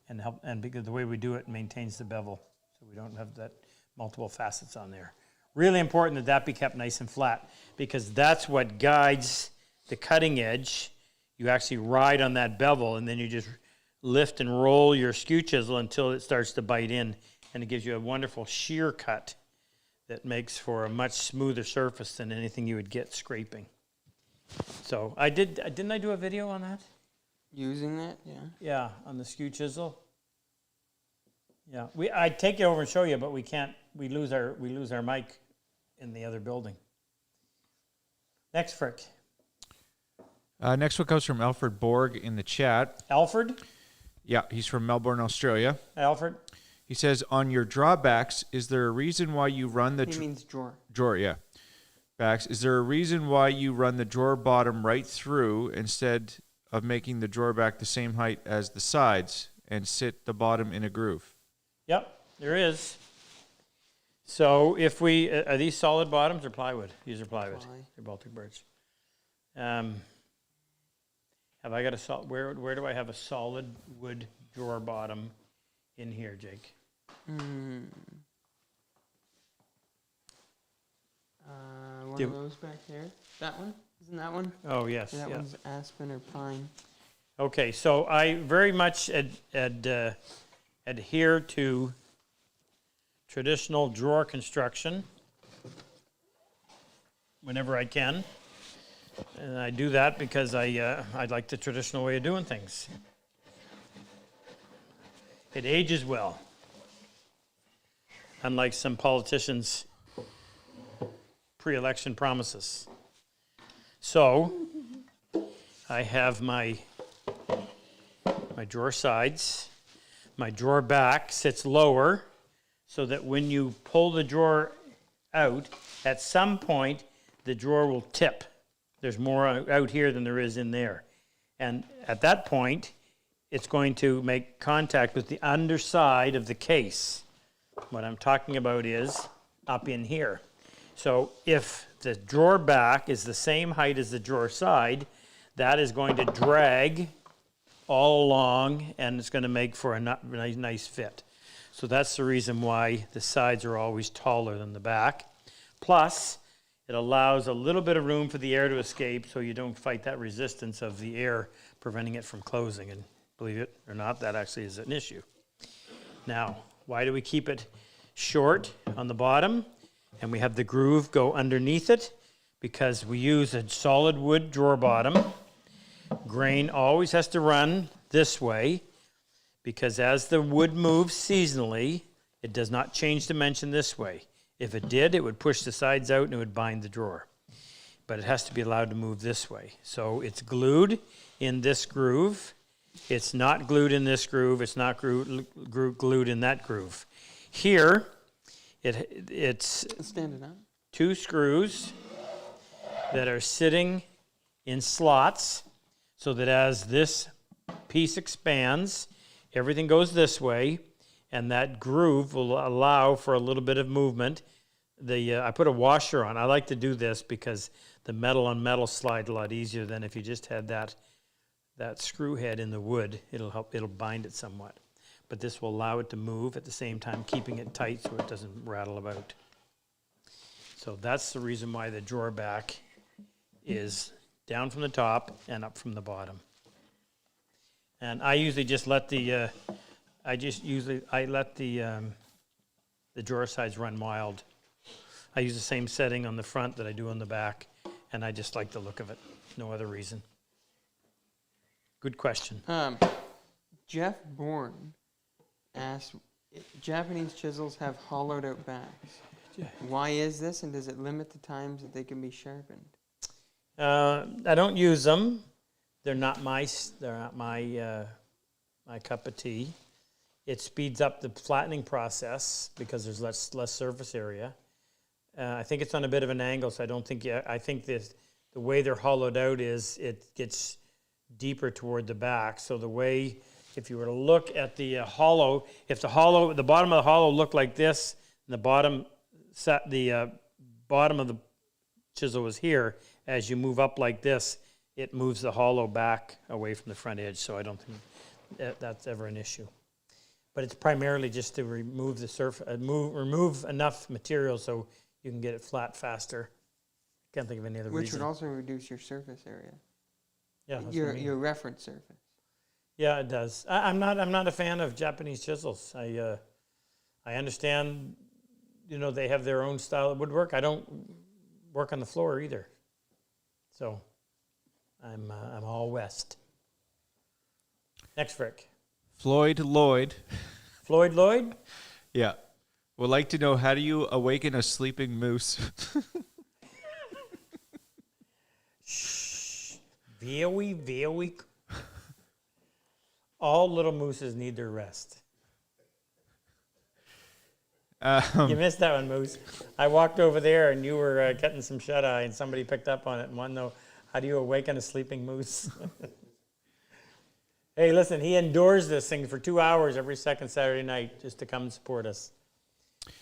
And because the way we do it maintains the bevel, so we don't have that multiple facets on there. Really important that be kept nice and flat, because that's what guides the cutting edge. You actually ride on that bevel, and then you just lift and roll your skew chisel until it starts to bite in, and it gives you a wonderful shear cut that makes for a much smoother surface than anything you would get scraping. So didn't I do a video on that? Using that, yeah. Yeah, on the skew chisel. Yeah, I'd take it over and show you, but we can't. We lose our mic in the other building. Next, Frick. Next one comes from Alfred Borg in the chat. Alfred? Yeah, he's from Melbourne, Australia. Alfred? He says, on your drawbacks, is there a reason why you run the... He means drawer. Drawer, yeah. Backs. Is there a reason why you run the drawer bottom right through instead of making the drawer back the same height as the sides and sit the bottom in a groove? Yep, there is. So if we... are these solid bottoms or plywood? These are plywood. They're Baltic birch. Have I got a where do I have a solid wood drawer bottom in here, Jake? One of those back there. That one? Isn't that one? Oh, yes. That yeah. one's aspen or pine. Okay, so I very much adhere to traditional drawer construction whenever I can. And I do that because I like the traditional way of doing things. It ages well, unlike some politicians' pre-election promises. So I have my drawer sides. My drawer back sits lower so that when you pull the drawer out, at some point the drawer will tip. There's more out here than there is in there. And at that point, it's going to make contact with the underside of the case. What I'm talking about is up in here. So if the drawer back is the same height as the drawer side, that is going to drag all along, and it's going to make for a nice fit. So that's the reason why the sides are always taller than the back. Plus, it allows a little bit of room for the air to escape so you don't fight that resistance of the air preventing it from closing. And believe it or not, that actually is an issue. Now, why do we keep it short on the bottom and we have the groove go underneath it? Because we use a solid wood drawer bottom. Grain always has to run this way because as the wood moves seasonally, it does not change dimension this way. If it did, it would push the sides out and it would bind the drawer. But it has to be allowed to move this way. So it's glued in this groove. It's not glued in this groove. It's not glued in that groove. Here, it's Stand it up. 2 screws that are sitting in slots so that as this piece expands, everything goes this way, and that groove will allow for a little bit of movement. I put a washer on. I like to do this because the metal on metal slides a lot easier than if you just had that screw head in the wood. It'll bind it somewhat. But this will allow it to move at the same time, keeping it tight so it doesn't rattle about. So that's the reason why the drawer back is down from the top and up from the bottom. And I usually just let the drawer sides run wild. I use the same setting on the front that I do on the back, and I just like the look of it. No other reason. Good question. Jeff Bourne asked, Japanese chisels have hollowed out backs. Why is this, and does it limit the times that they can be sharpened? I don't use them. They're not my cup of tea. It speeds up the flattening process because there's less surface area. I think it's on a bit of an angle, so I don't think I think the way they're hollowed out is it gets deeper toward the back. So the way, if you were to look at the hollow, if the bottom of the hollow looked like this, and the bottom of the chisel was here, as you move up like this, it moves the hollow back away from the front edge. So I don't think that's ever an issue. But it's primarily just to remove the surface, remove enough material so you can get it flat faster. Can't think of any other reason. Which would also reduce your surface area. Yeah, Your reference surface. Yeah, it does. I'm not a fan of Japanese chisels. I understand, they have their own style of woodwork. I don't work on the floor either. So I'm all west. Next, Frick. Floyd Lloyd. Floyd Lloyd? Yeah. Would like to know, how do you awaken a sleeping moose? Shh. Very. All little mooses need their rest. You missed that one, Moose. I walked over there and you were getting some shut-eye and somebody picked up on it and wanted to know, how do you awaken a sleeping moose? Hey, listen, he endures this thing for 2 hours every second Saturday night just to come and support us.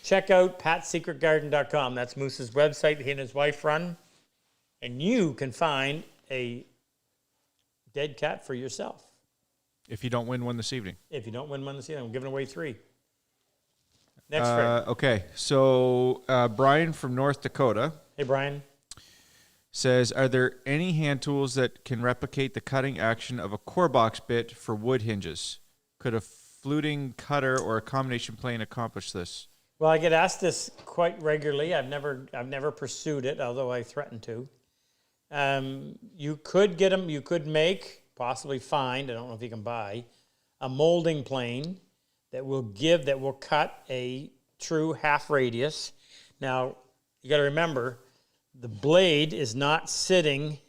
Check out patsecretgarden.com. That's Moose's website he and his wife run. And you can find a dead cat for yourself. If you don't win one this evening. If you don't win one this evening, I'm giving away 3. Next, Fred. Okay, so Brian from North Dakota. Hey, Brian. Says, are there any hand tools that can replicate the cutting action of a core box bit for wood hinges? Could a fluting cutter or a combination plane accomplish this? Well, I get asked this quite regularly. I've never pursued it, although I threaten to. You could get them. You could make, possibly find. I don't know if you can buy a molding plane that will cut a true half radius. Now you got to remember, the blade is not sitting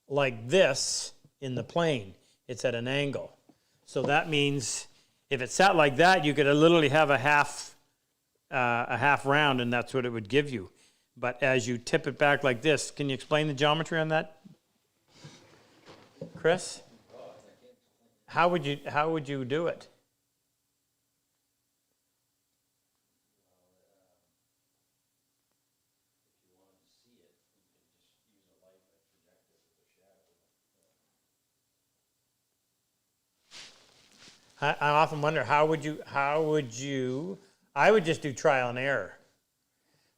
like this in the plane. It's at an angle. So that means if it sat like that, you could literally have a half round, and that's what it would give you. But as you tip it back like this, can you explain the geometry on that, Chris? How would you do it? I often wonder how would you I would just do trial and error.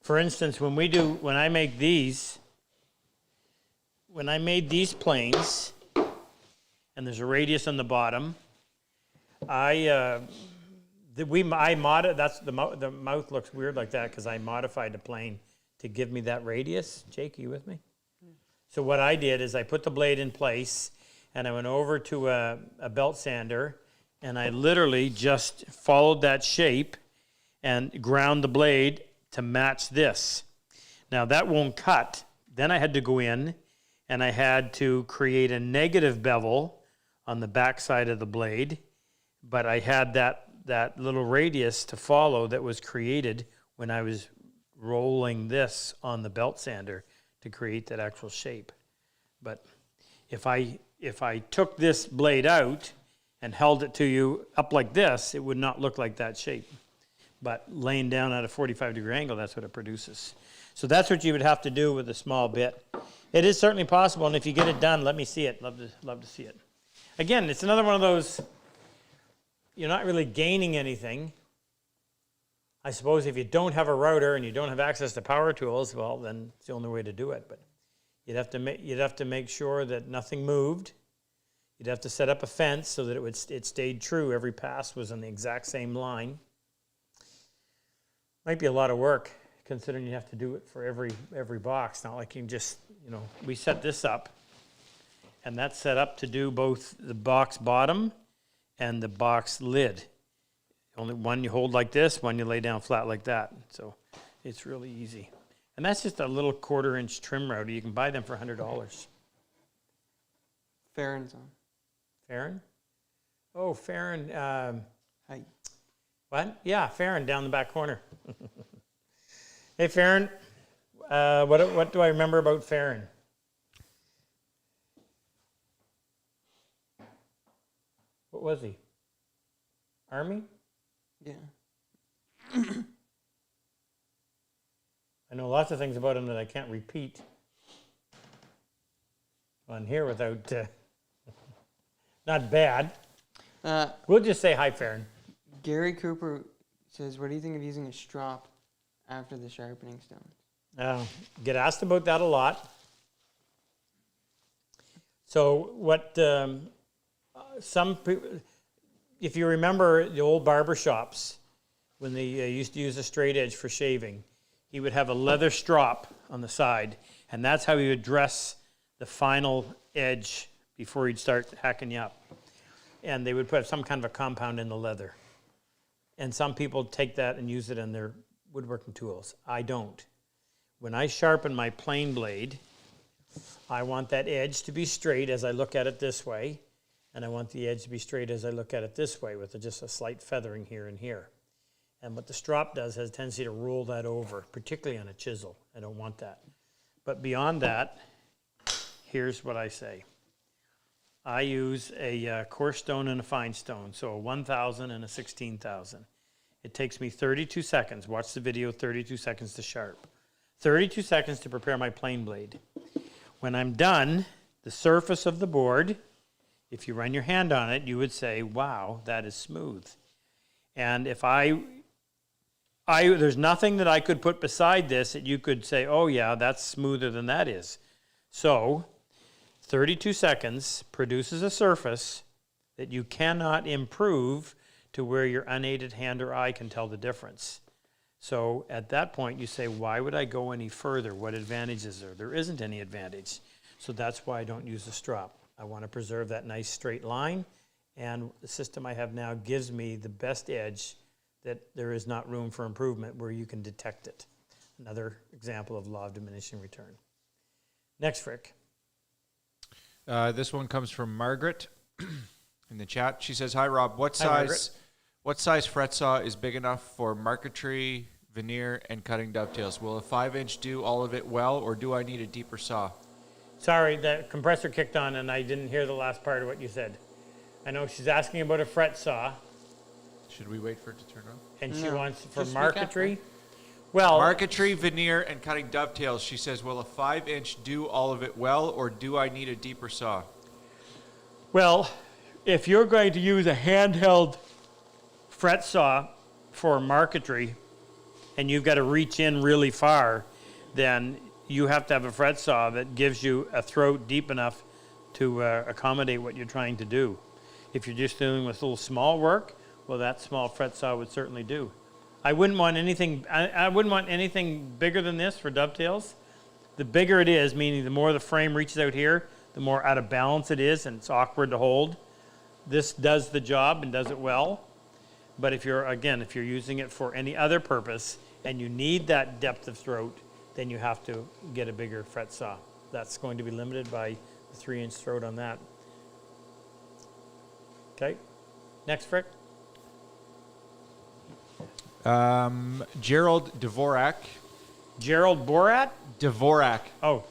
For instance, when I made these planes, and there's a radius on the bottom, the mouth looks weird like that because I modified the plane to give me that radius. Jake, are you with me? So what I did is I put the blade in place, and I went over to a belt sander, and I literally just followed that shape and ground the blade to match this. Now that won't cut. Then I had to go in and I had to create a negative bevel on the back side of the blade, but I had that little radius to follow that was created when I was rolling this on the belt sander to create that actual shape. But if I took this blade out and held it to you up like this, it would not look like that shape. But laying down at a 45-degree angle, that's what it produces. So that's what you would have to do with a small bit. It is certainly possible, and if you get it done, let me see it. Love to see it. Again, it's another one of those, you're not really gaining anything. I suppose if you don't have a router and you don't have access to power tools, well, then it's the only way to do it. But you'd have to make sure that nothing moved. You'd have to set up a fence so that it stayed true. Every pass was on the exact same line. Might be a lot of work, considering you have to do it for every box. Not like you can just, we set this up, and that's set up to do both the box bottom and the box lid. Only one you hold like this, one you lay down flat like that. So it's really easy. And that's just a little 1/4-inch trim router. You can buy them for $100. Farron's on. Farron? Oh, Farron. Hi. What? Yeah, Farron down the back corner. Hey, Farron. What do I remember about Farron? What was he? Army? Yeah. I know lots of things about him that I can't repeat on here without... not bad. We'll just say hi, Farron. Gary Cooper says, what do you think of using a strop after the sharpening stone? Get asked about that a lot. So what some people, if you remember the old barber shops, when they used to use a straight edge for shaving, he would have a leather strop on the side, and that's how he would dress the final edge before he'd start hacking you up. And they would put some kind of a compound in the leather. And some people take that and use it in their woodworking tools. I don't. When I sharpen my plane blade, I want that edge to be straight as I look at it this way, and I want the edge to be straight as I look at it this way with just a slight feathering here and here. And what the strop does has a tendency to roll that over, particularly on a chisel. I don't want that. But beyond that, here's what I say. I use a coarse stone and a fine stone, so a 1,000 and a 16,000. It takes me 32 seconds. Watch the video, 32 seconds to sharp. 32 seconds to prepare my plane blade. When I'm done, the surface of the board, if you run your hand on it, you would say, wow, that is smooth. And if there's nothing that I could put beside this that you could say, oh yeah, that's smoother than that is. So 32 seconds produces a surface that you cannot improve to where your unaided hand or eye can tell the difference. So at that point you say, why would I go any further? What advantage is there? There isn't any advantage. So that's why I don't use the strop. I want to preserve that nice straight line, and the system I have now gives me the best edge that there is not room for improvement where you can detect it. Another example of law of diminishing return. Next, Frick. This one comes from Margaret in the chat. She says, hi, Rob. What Margaret. size fret saw is big enough for marquetry, veneer, and cutting dovetails? Will a 5-inch do all of it well, or do I need a deeper saw? Sorry, the compressor kicked on and I didn't hear the last part of what you said. I know she's asking about a fret saw, Should we wait for it to turn on? and she No, wants for just speak marquetry. Well, Marquetry, veneer, and cutting dovetails. She says, will a 5-inch do all of it well, or do I need a deeper saw? well, if you're going to use a handheld fret saw for marquetry, and you've got to reach in really far, then you have to have a fret saw that gives you a throat deep enough to accommodate what you're trying to do. If you're just dealing with little small work, well, that small fret saw would certainly do. I wouldn't want anything. I wouldn't want anything bigger than this for dovetails. The bigger it is, meaning the more the frame reaches out here, the more out of balance it is, and it's awkward to hold. This does the job and does it well. But if you're using it for any other purpose and you need that depth of throat, then you have to get a bigger fret saw. That's going to be limited by the 3-inch throat on that. Okay, next, Frick. Gerald Dvorak. Gerald Borat? Dvorak. Oh.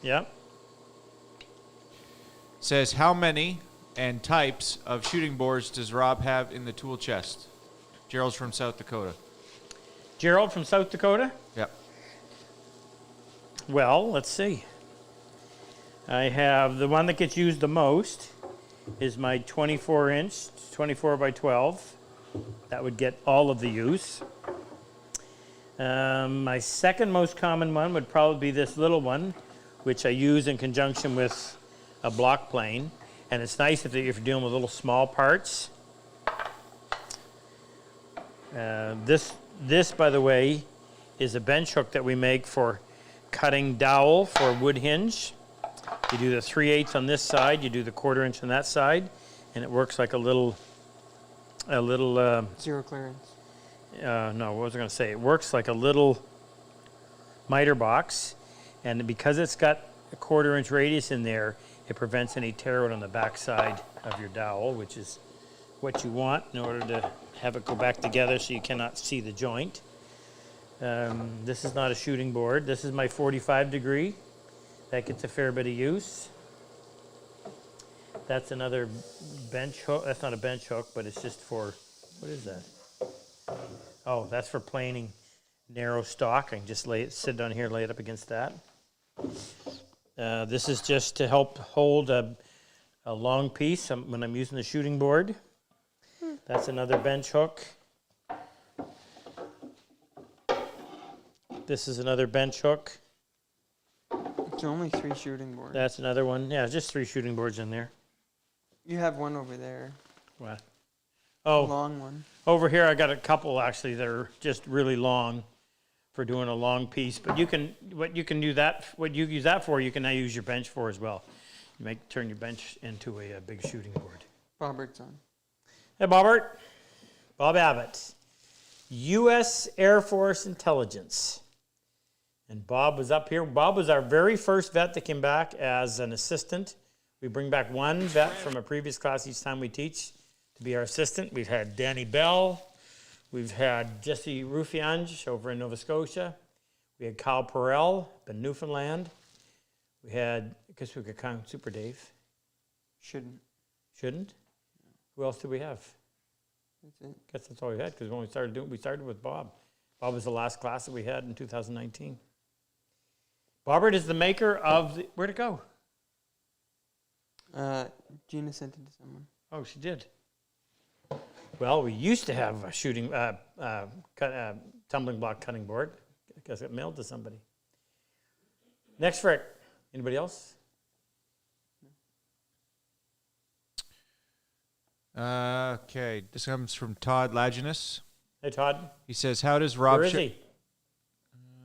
Yeah. Says, how many and types of shooting boards does Rob have in the tool chest? Gerald's from South Dakota. Gerald from South Dakota? Yep. Well, let's see. I have the one that gets used the most is my 24-inch, 24 by 12. That would get all of the use. My second most common one would probably be this little one, which I use in conjunction with a block plane. And it's nice if you're dealing with little small parts. This, by the way, is a bench hook that we make for cutting dowel for wood hinge. You do the 3/8 on this side, you do the 1/4 inch on that side, and it works like a little. Zero clearance. No, what was I going to say? It works like a little miter box, and because it's got a 1/4 inch radius in there, it prevents any tear out on the back side of your dowel, which is what you want in order to have it go back together so you cannot see the joint. This is not a shooting board. This is my 45 degree. That gets a fair bit of use. That's another bench hook. That's not a bench hook, but it's just for, what is that? Oh, that's for planing narrow stock. I can just sit down here, lay it up against that. This is just to help hold a long piece when I'm using the shooting board. That's another bench hook. This is another bench hook. It's only 3 shooting boards. That's another one. Yeah, just 3 shooting boards in there. You have one over there. What? Oh, Long one. over here I got a couple actually that are just really long for doing a long piece. But what you use that for, you can now use your bench for as well. You turn your bench into a big shooting board. Robert's on. Hey, Bobbert. Bob Abbott. U.S. Air Force Intelligence. And Bob was up here. Bob was our very first vet that came back as an assistant. We bring back one vet from a previous class each time we teach to be our assistant. We've had Danny Bell. We've had Jesse Rufiange over in Nova Scotia. We had Kyle Perrell up in Newfoundland. We had, I guess we could count Super Dave. Shouldn't. Shouldn't? Who else do we have? That's it. I guess that's all we had because when we started with Bob. Bob was the last class that we had in 2019. Bobbert is the maker of the, where'd it go? Gina sent it to someone. Oh, she did. Well, we used to have a shooting, tumbling block cutting board. I guess it mailed to somebody. Next, Frick. Anybody else? Okay, this comes from Todd Laginus. Hey, Todd. He says, how does Rob... Where is he?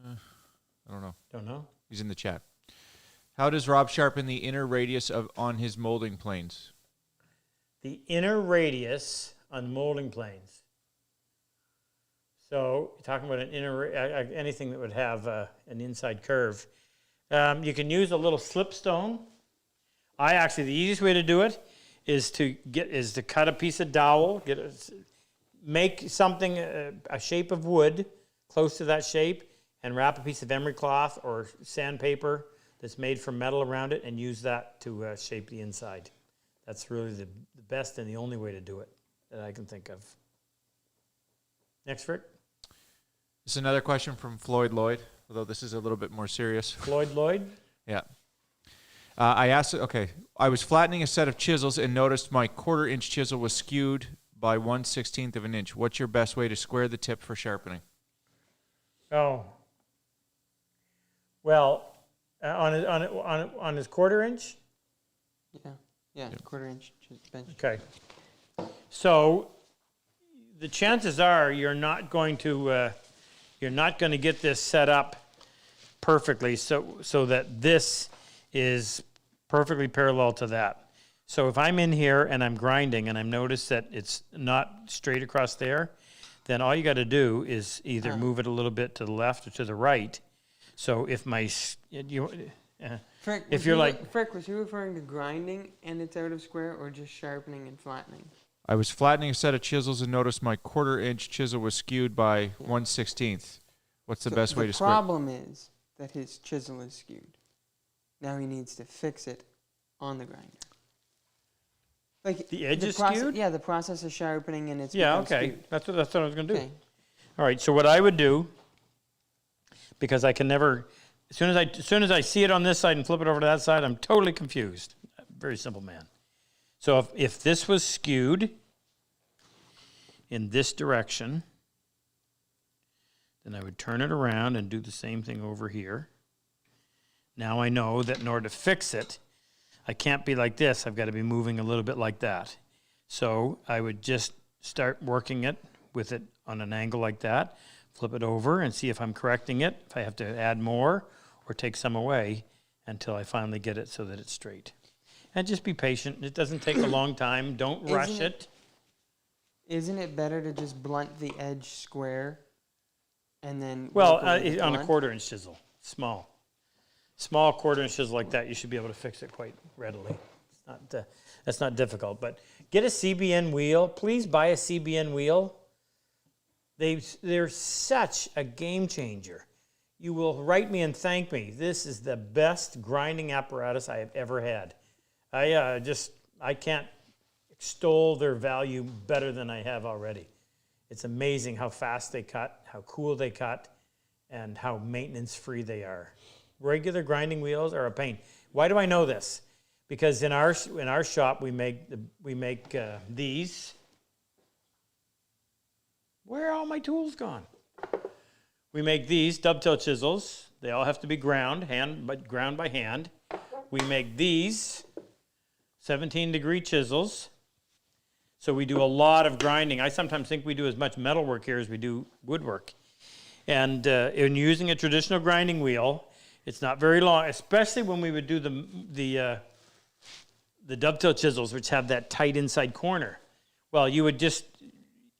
I don't know. Don't know. He's in the chat. How does Rob sharpen the inner radius on his molding planes? The inner radius on molding planes. So, you're talking about an inner, anything that would have an inside curve. You can use a little slipstone. The easiest way to do it is to cut a piece of dowel, make something a shape of wood close to that shape, and wrap a piece of emery cloth or sandpaper that's made from metal around it and use that to shape the inside. That's really the best and the only way to do it that I can think of. Next, Rick. This is another question from Floyd Lloyd, although this is a little bit more serious. Floyd Lloyd? Yeah. I asked, okay, I was flattening a set of chisels and noticed my 1/4 inch chisel was skewed by 1/16 of an inch. What's your best way to square the tip for sharpening? Oh. Well, on his 1/4 inch? Yeah, 1/4 inch bench. Okay. So the chances are you're not going to get this set up perfectly so that this is perfectly parallel to that. So if I'm in here and I'm grinding and I notice that it's not straight across there, then all you got to do is either move it a little bit to the left or to the right. So if my Frick, if you're like Frick, was you referring to grinding and it's out of square, or just sharpening and flattening? I was flattening a set of chisels and noticed my 1/4 inch chisel was skewed by 1/16. What's the best way to square? The problem is that his chisel is skewed. Now he needs to fix it on the grinder. Like the edge is skewed? Yeah, the process of sharpening and it's okay. skewed. That's what I was going to do. Okay. All right. So what I would do, because I can never, as soon as I see it on this side and flip it over to that side, I'm totally confused. Very simple man. So if this was skewed in this direction, then I would turn it around and do the same thing over here. Now I know that in order to fix it, I can't be like this. I've got to be moving a little bit like that. So I would just start working it with it on an angle like that, flip it over and see if I'm correcting it, if I have to add more or take some away until I finally get it so that it's straight. And just be patient. It doesn't take a long time. Don't rush it. Isn't it better to just blunt the edge square and then... Well, work with the on a blunt? 1/4 inch chisel, small 1/4 inch chisel like that, you should be able to fix it quite readily. It's not, that's not difficult. But get a CBN wheel. Please buy a CBN wheel. They're such a game changer. You will write me and thank me. This is the best grinding apparatus I have ever had. I can't extol their value better than I have already. It's amazing how fast they cut, how cool they cut, and how maintenance-free they are. Regular grinding wheels are a pain. Why do I know this? Because in our shop we make these. Where are all my tools gone? We make these dovetail chisels. They all have to be ground by hand. We make these 17-degree chisels. So we do a lot of grinding. I sometimes think we do as much metal work here as we do woodwork. And in using a traditional grinding wheel, it's not very long, especially when we would do the dovetail chisels, which have that tight inside corner. Well, you would just,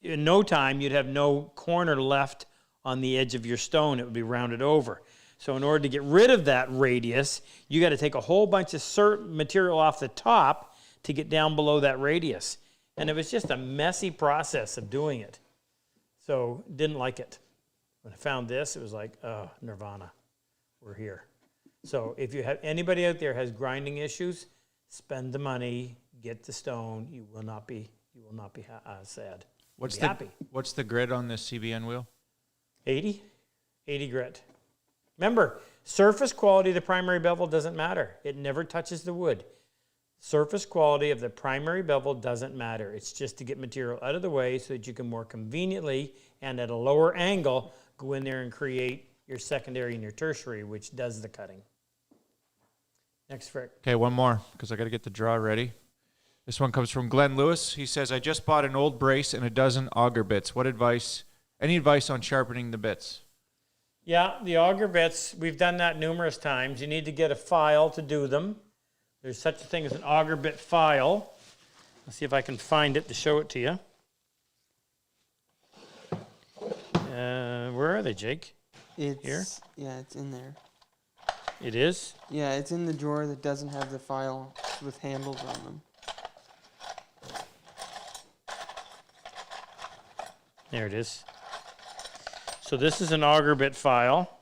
in no time, you'd have no corner left on the edge of your stone. It would be rounded over. So in order to get rid of that radius, you got to take a whole bunch of material off the top to get down below that radius. And it was just a messy process of doing it. So didn't like it. When I found this, it was like, oh, nirvana. We're here. So if you have anybody out there has grinding issues, spend the money, get the stone. You will not be sad. What's You'll be happy. What's the grit on this CBN wheel? 80 grit. Remember, surface quality of the primary bevel doesn't matter. It never touches the wood. Surface quality of the primary bevel doesn't matter. It's just to get material out of the way so that you can more conveniently and at a lower angle go in there and create your secondary and your tertiary, which does the cutting. Next, Frick. Okay, one more, because I got to get the draw ready. This one comes from Glenn Lewis. He says, I just bought an old brace and a dozen auger bits. Any advice on sharpening the bits? Yeah, the auger bits, we've done that numerous times. You need to get a file to do them. There's such a thing as an auger bit file. Let's see if I can find it to show it to you. Where are they, Jake? It's, Here? Yeah, it's in there. It is? Yeah, it's in the drawer that doesn't have the file with handles on them. There it is. So this is an auger bit file.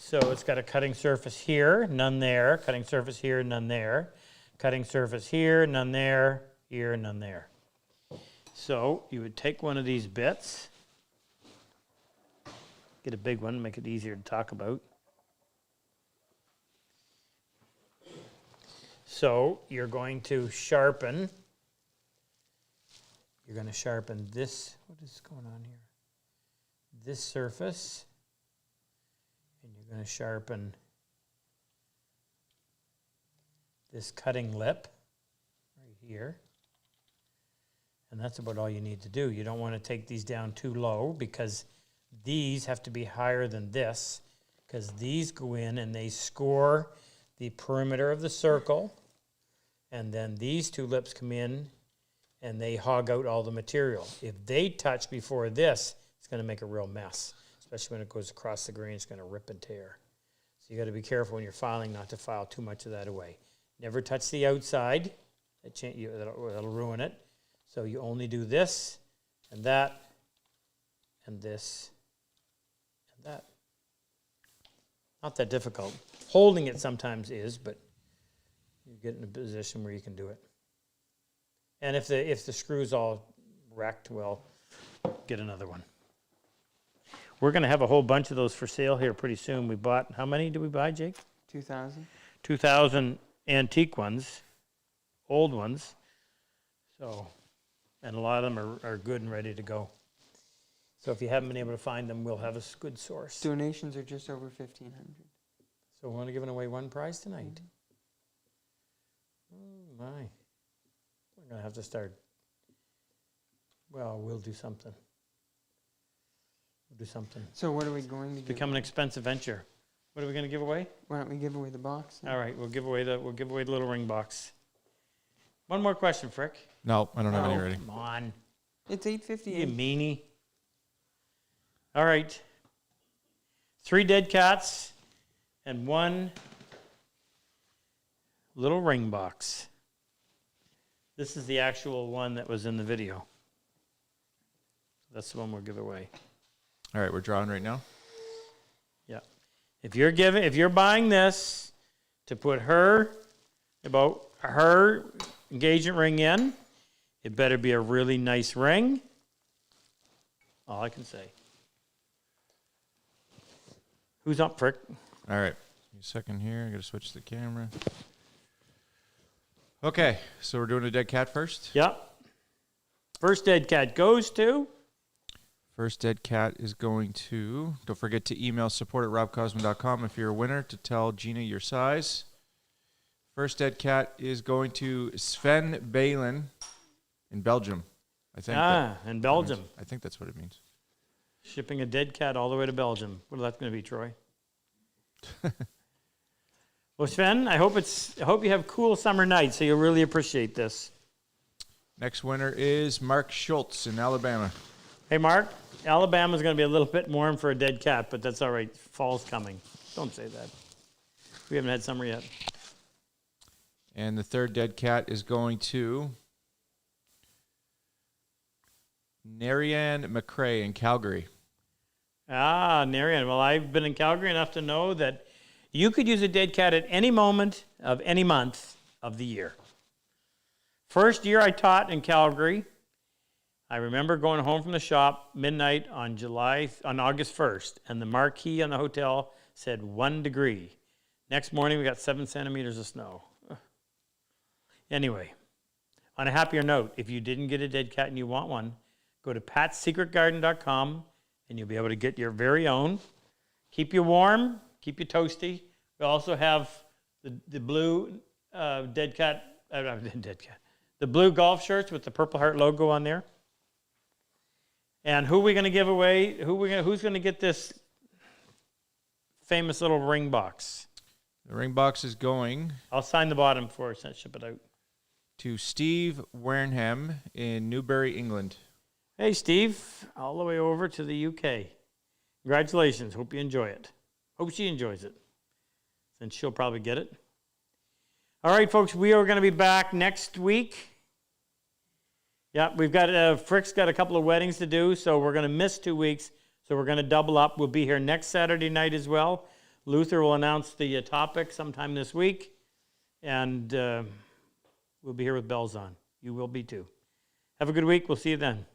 So it's got a cutting surface here, none there, cutting surface here, none there, cutting surface here, none there, here, none there. So you would take one of these bits, get a big one, make it easier to talk about. So you're going to sharpen. You're going to sharpen this. What is going on here? This surface. And you're going to sharpen this cutting lip right here. And that's about all you need to do. You don't want to take these down too low because these have to be higher than this, because these go in and they score the perimeter of the circle. And then these two lips come in and they hog out all the material. If they touch before this, it's going to make a real mess, especially when it goes across the grain. It's going to rip and tear. So you got to be careful when you're filing not to file too much of that away. Never touch the outside. That'll ruin it. So you only do this and that and this and that. Not that difficult. Holding it sometimes is, but you get in a position where you can do it. And if the screw's all wrecked, well, get another one. We're going to have a whole bunch of those for sale here pretty soon. We bought, how many did we buy, Jake? 2,000. 2,000 antique ones, old ones. So, and a lot of them are good and ready to go. So if you haven't been able to find them, we'll have a good source. Donations are just over 1,500. So we're only giving away one prize tonight. Oh my. We're going to have to start. Well, we'll do something. We'll do something. So what are we going to It's become an expensive venture. What are we going to give away? Why don't we give away the box? All right, we'll give away the little ring box. One more question, Frick. No, I don't have any Oh, ready. come on. It's You $8.58. meanie. All right. 3 dead cats and 1 little ring box. This is the actual one that was in the video. That's the one we'll give away. All right, we're drawing right now. Yeah. If you're buying this to put her engagement ring in, it better be a really nice ring. All I can say. Who's up, Frick? All right, give me a second here. I got to switch the camera. Okay, so we're doing a dead cat first. Yep. First dead cat goes to. First dead cat is going to, don't forget to email support@RobCosman.com if you're a winner to tell Gina your size. First dead cat is going to Sven Balin in Belgium. I think. In Belgium. I think that's what it means. Shipping a dead cat all the way to Belgium. What is that going to be, Troy? Well, Sven, I hope you have cool summer nights, so you'll really appreciate this. Next winner is Mark Schultz in Alabama. Hey, Mark, Alabama's going to be a little bit warm for a dead cat, but that's all right. Fall's coming. Don't say that. We haven't had summer yet. And the third dead cat is going to Narian McCrae in Calgary. Narian. Well, I've been in Calgary enough to know that you could use a dead cat at any moment of any month of the year. First year I taught in Calgary, I remember going home from the shop midnight on August 1st, and the marquee on the hotel said 1 degree. Next morning we got 7 centimeters of snow. Anyway, on a happier note, if you didn't get a dead cat and you want one, go to patssecretgarden.com and you'll be able to get your very own. Keep you warm, keep you toasty. We also have the blue the blue golf shirts with the Purple Heart logo on there. And who are we going to give away? Who's going to get this famous little ring box? The ring box is going I'll sign the bottom before I ship it out. to Steve Wernham in Newbury, England. Hey, Steve, all the way over to the UK. Congratulations. Hope you enjoy it. Hope she enjoys it, since she'll probably get it. All right, folks, we are going to be back next week. Yeah, we've got, Frick's got a couple of weddings to do, so we're going to miss 2 weeks, so we're going to double up. We'll be here next Saturday night as well. Luther will announce the topic sometime this week, and we'll be here with bells on. You will be too. Have a good week. We'll see you then.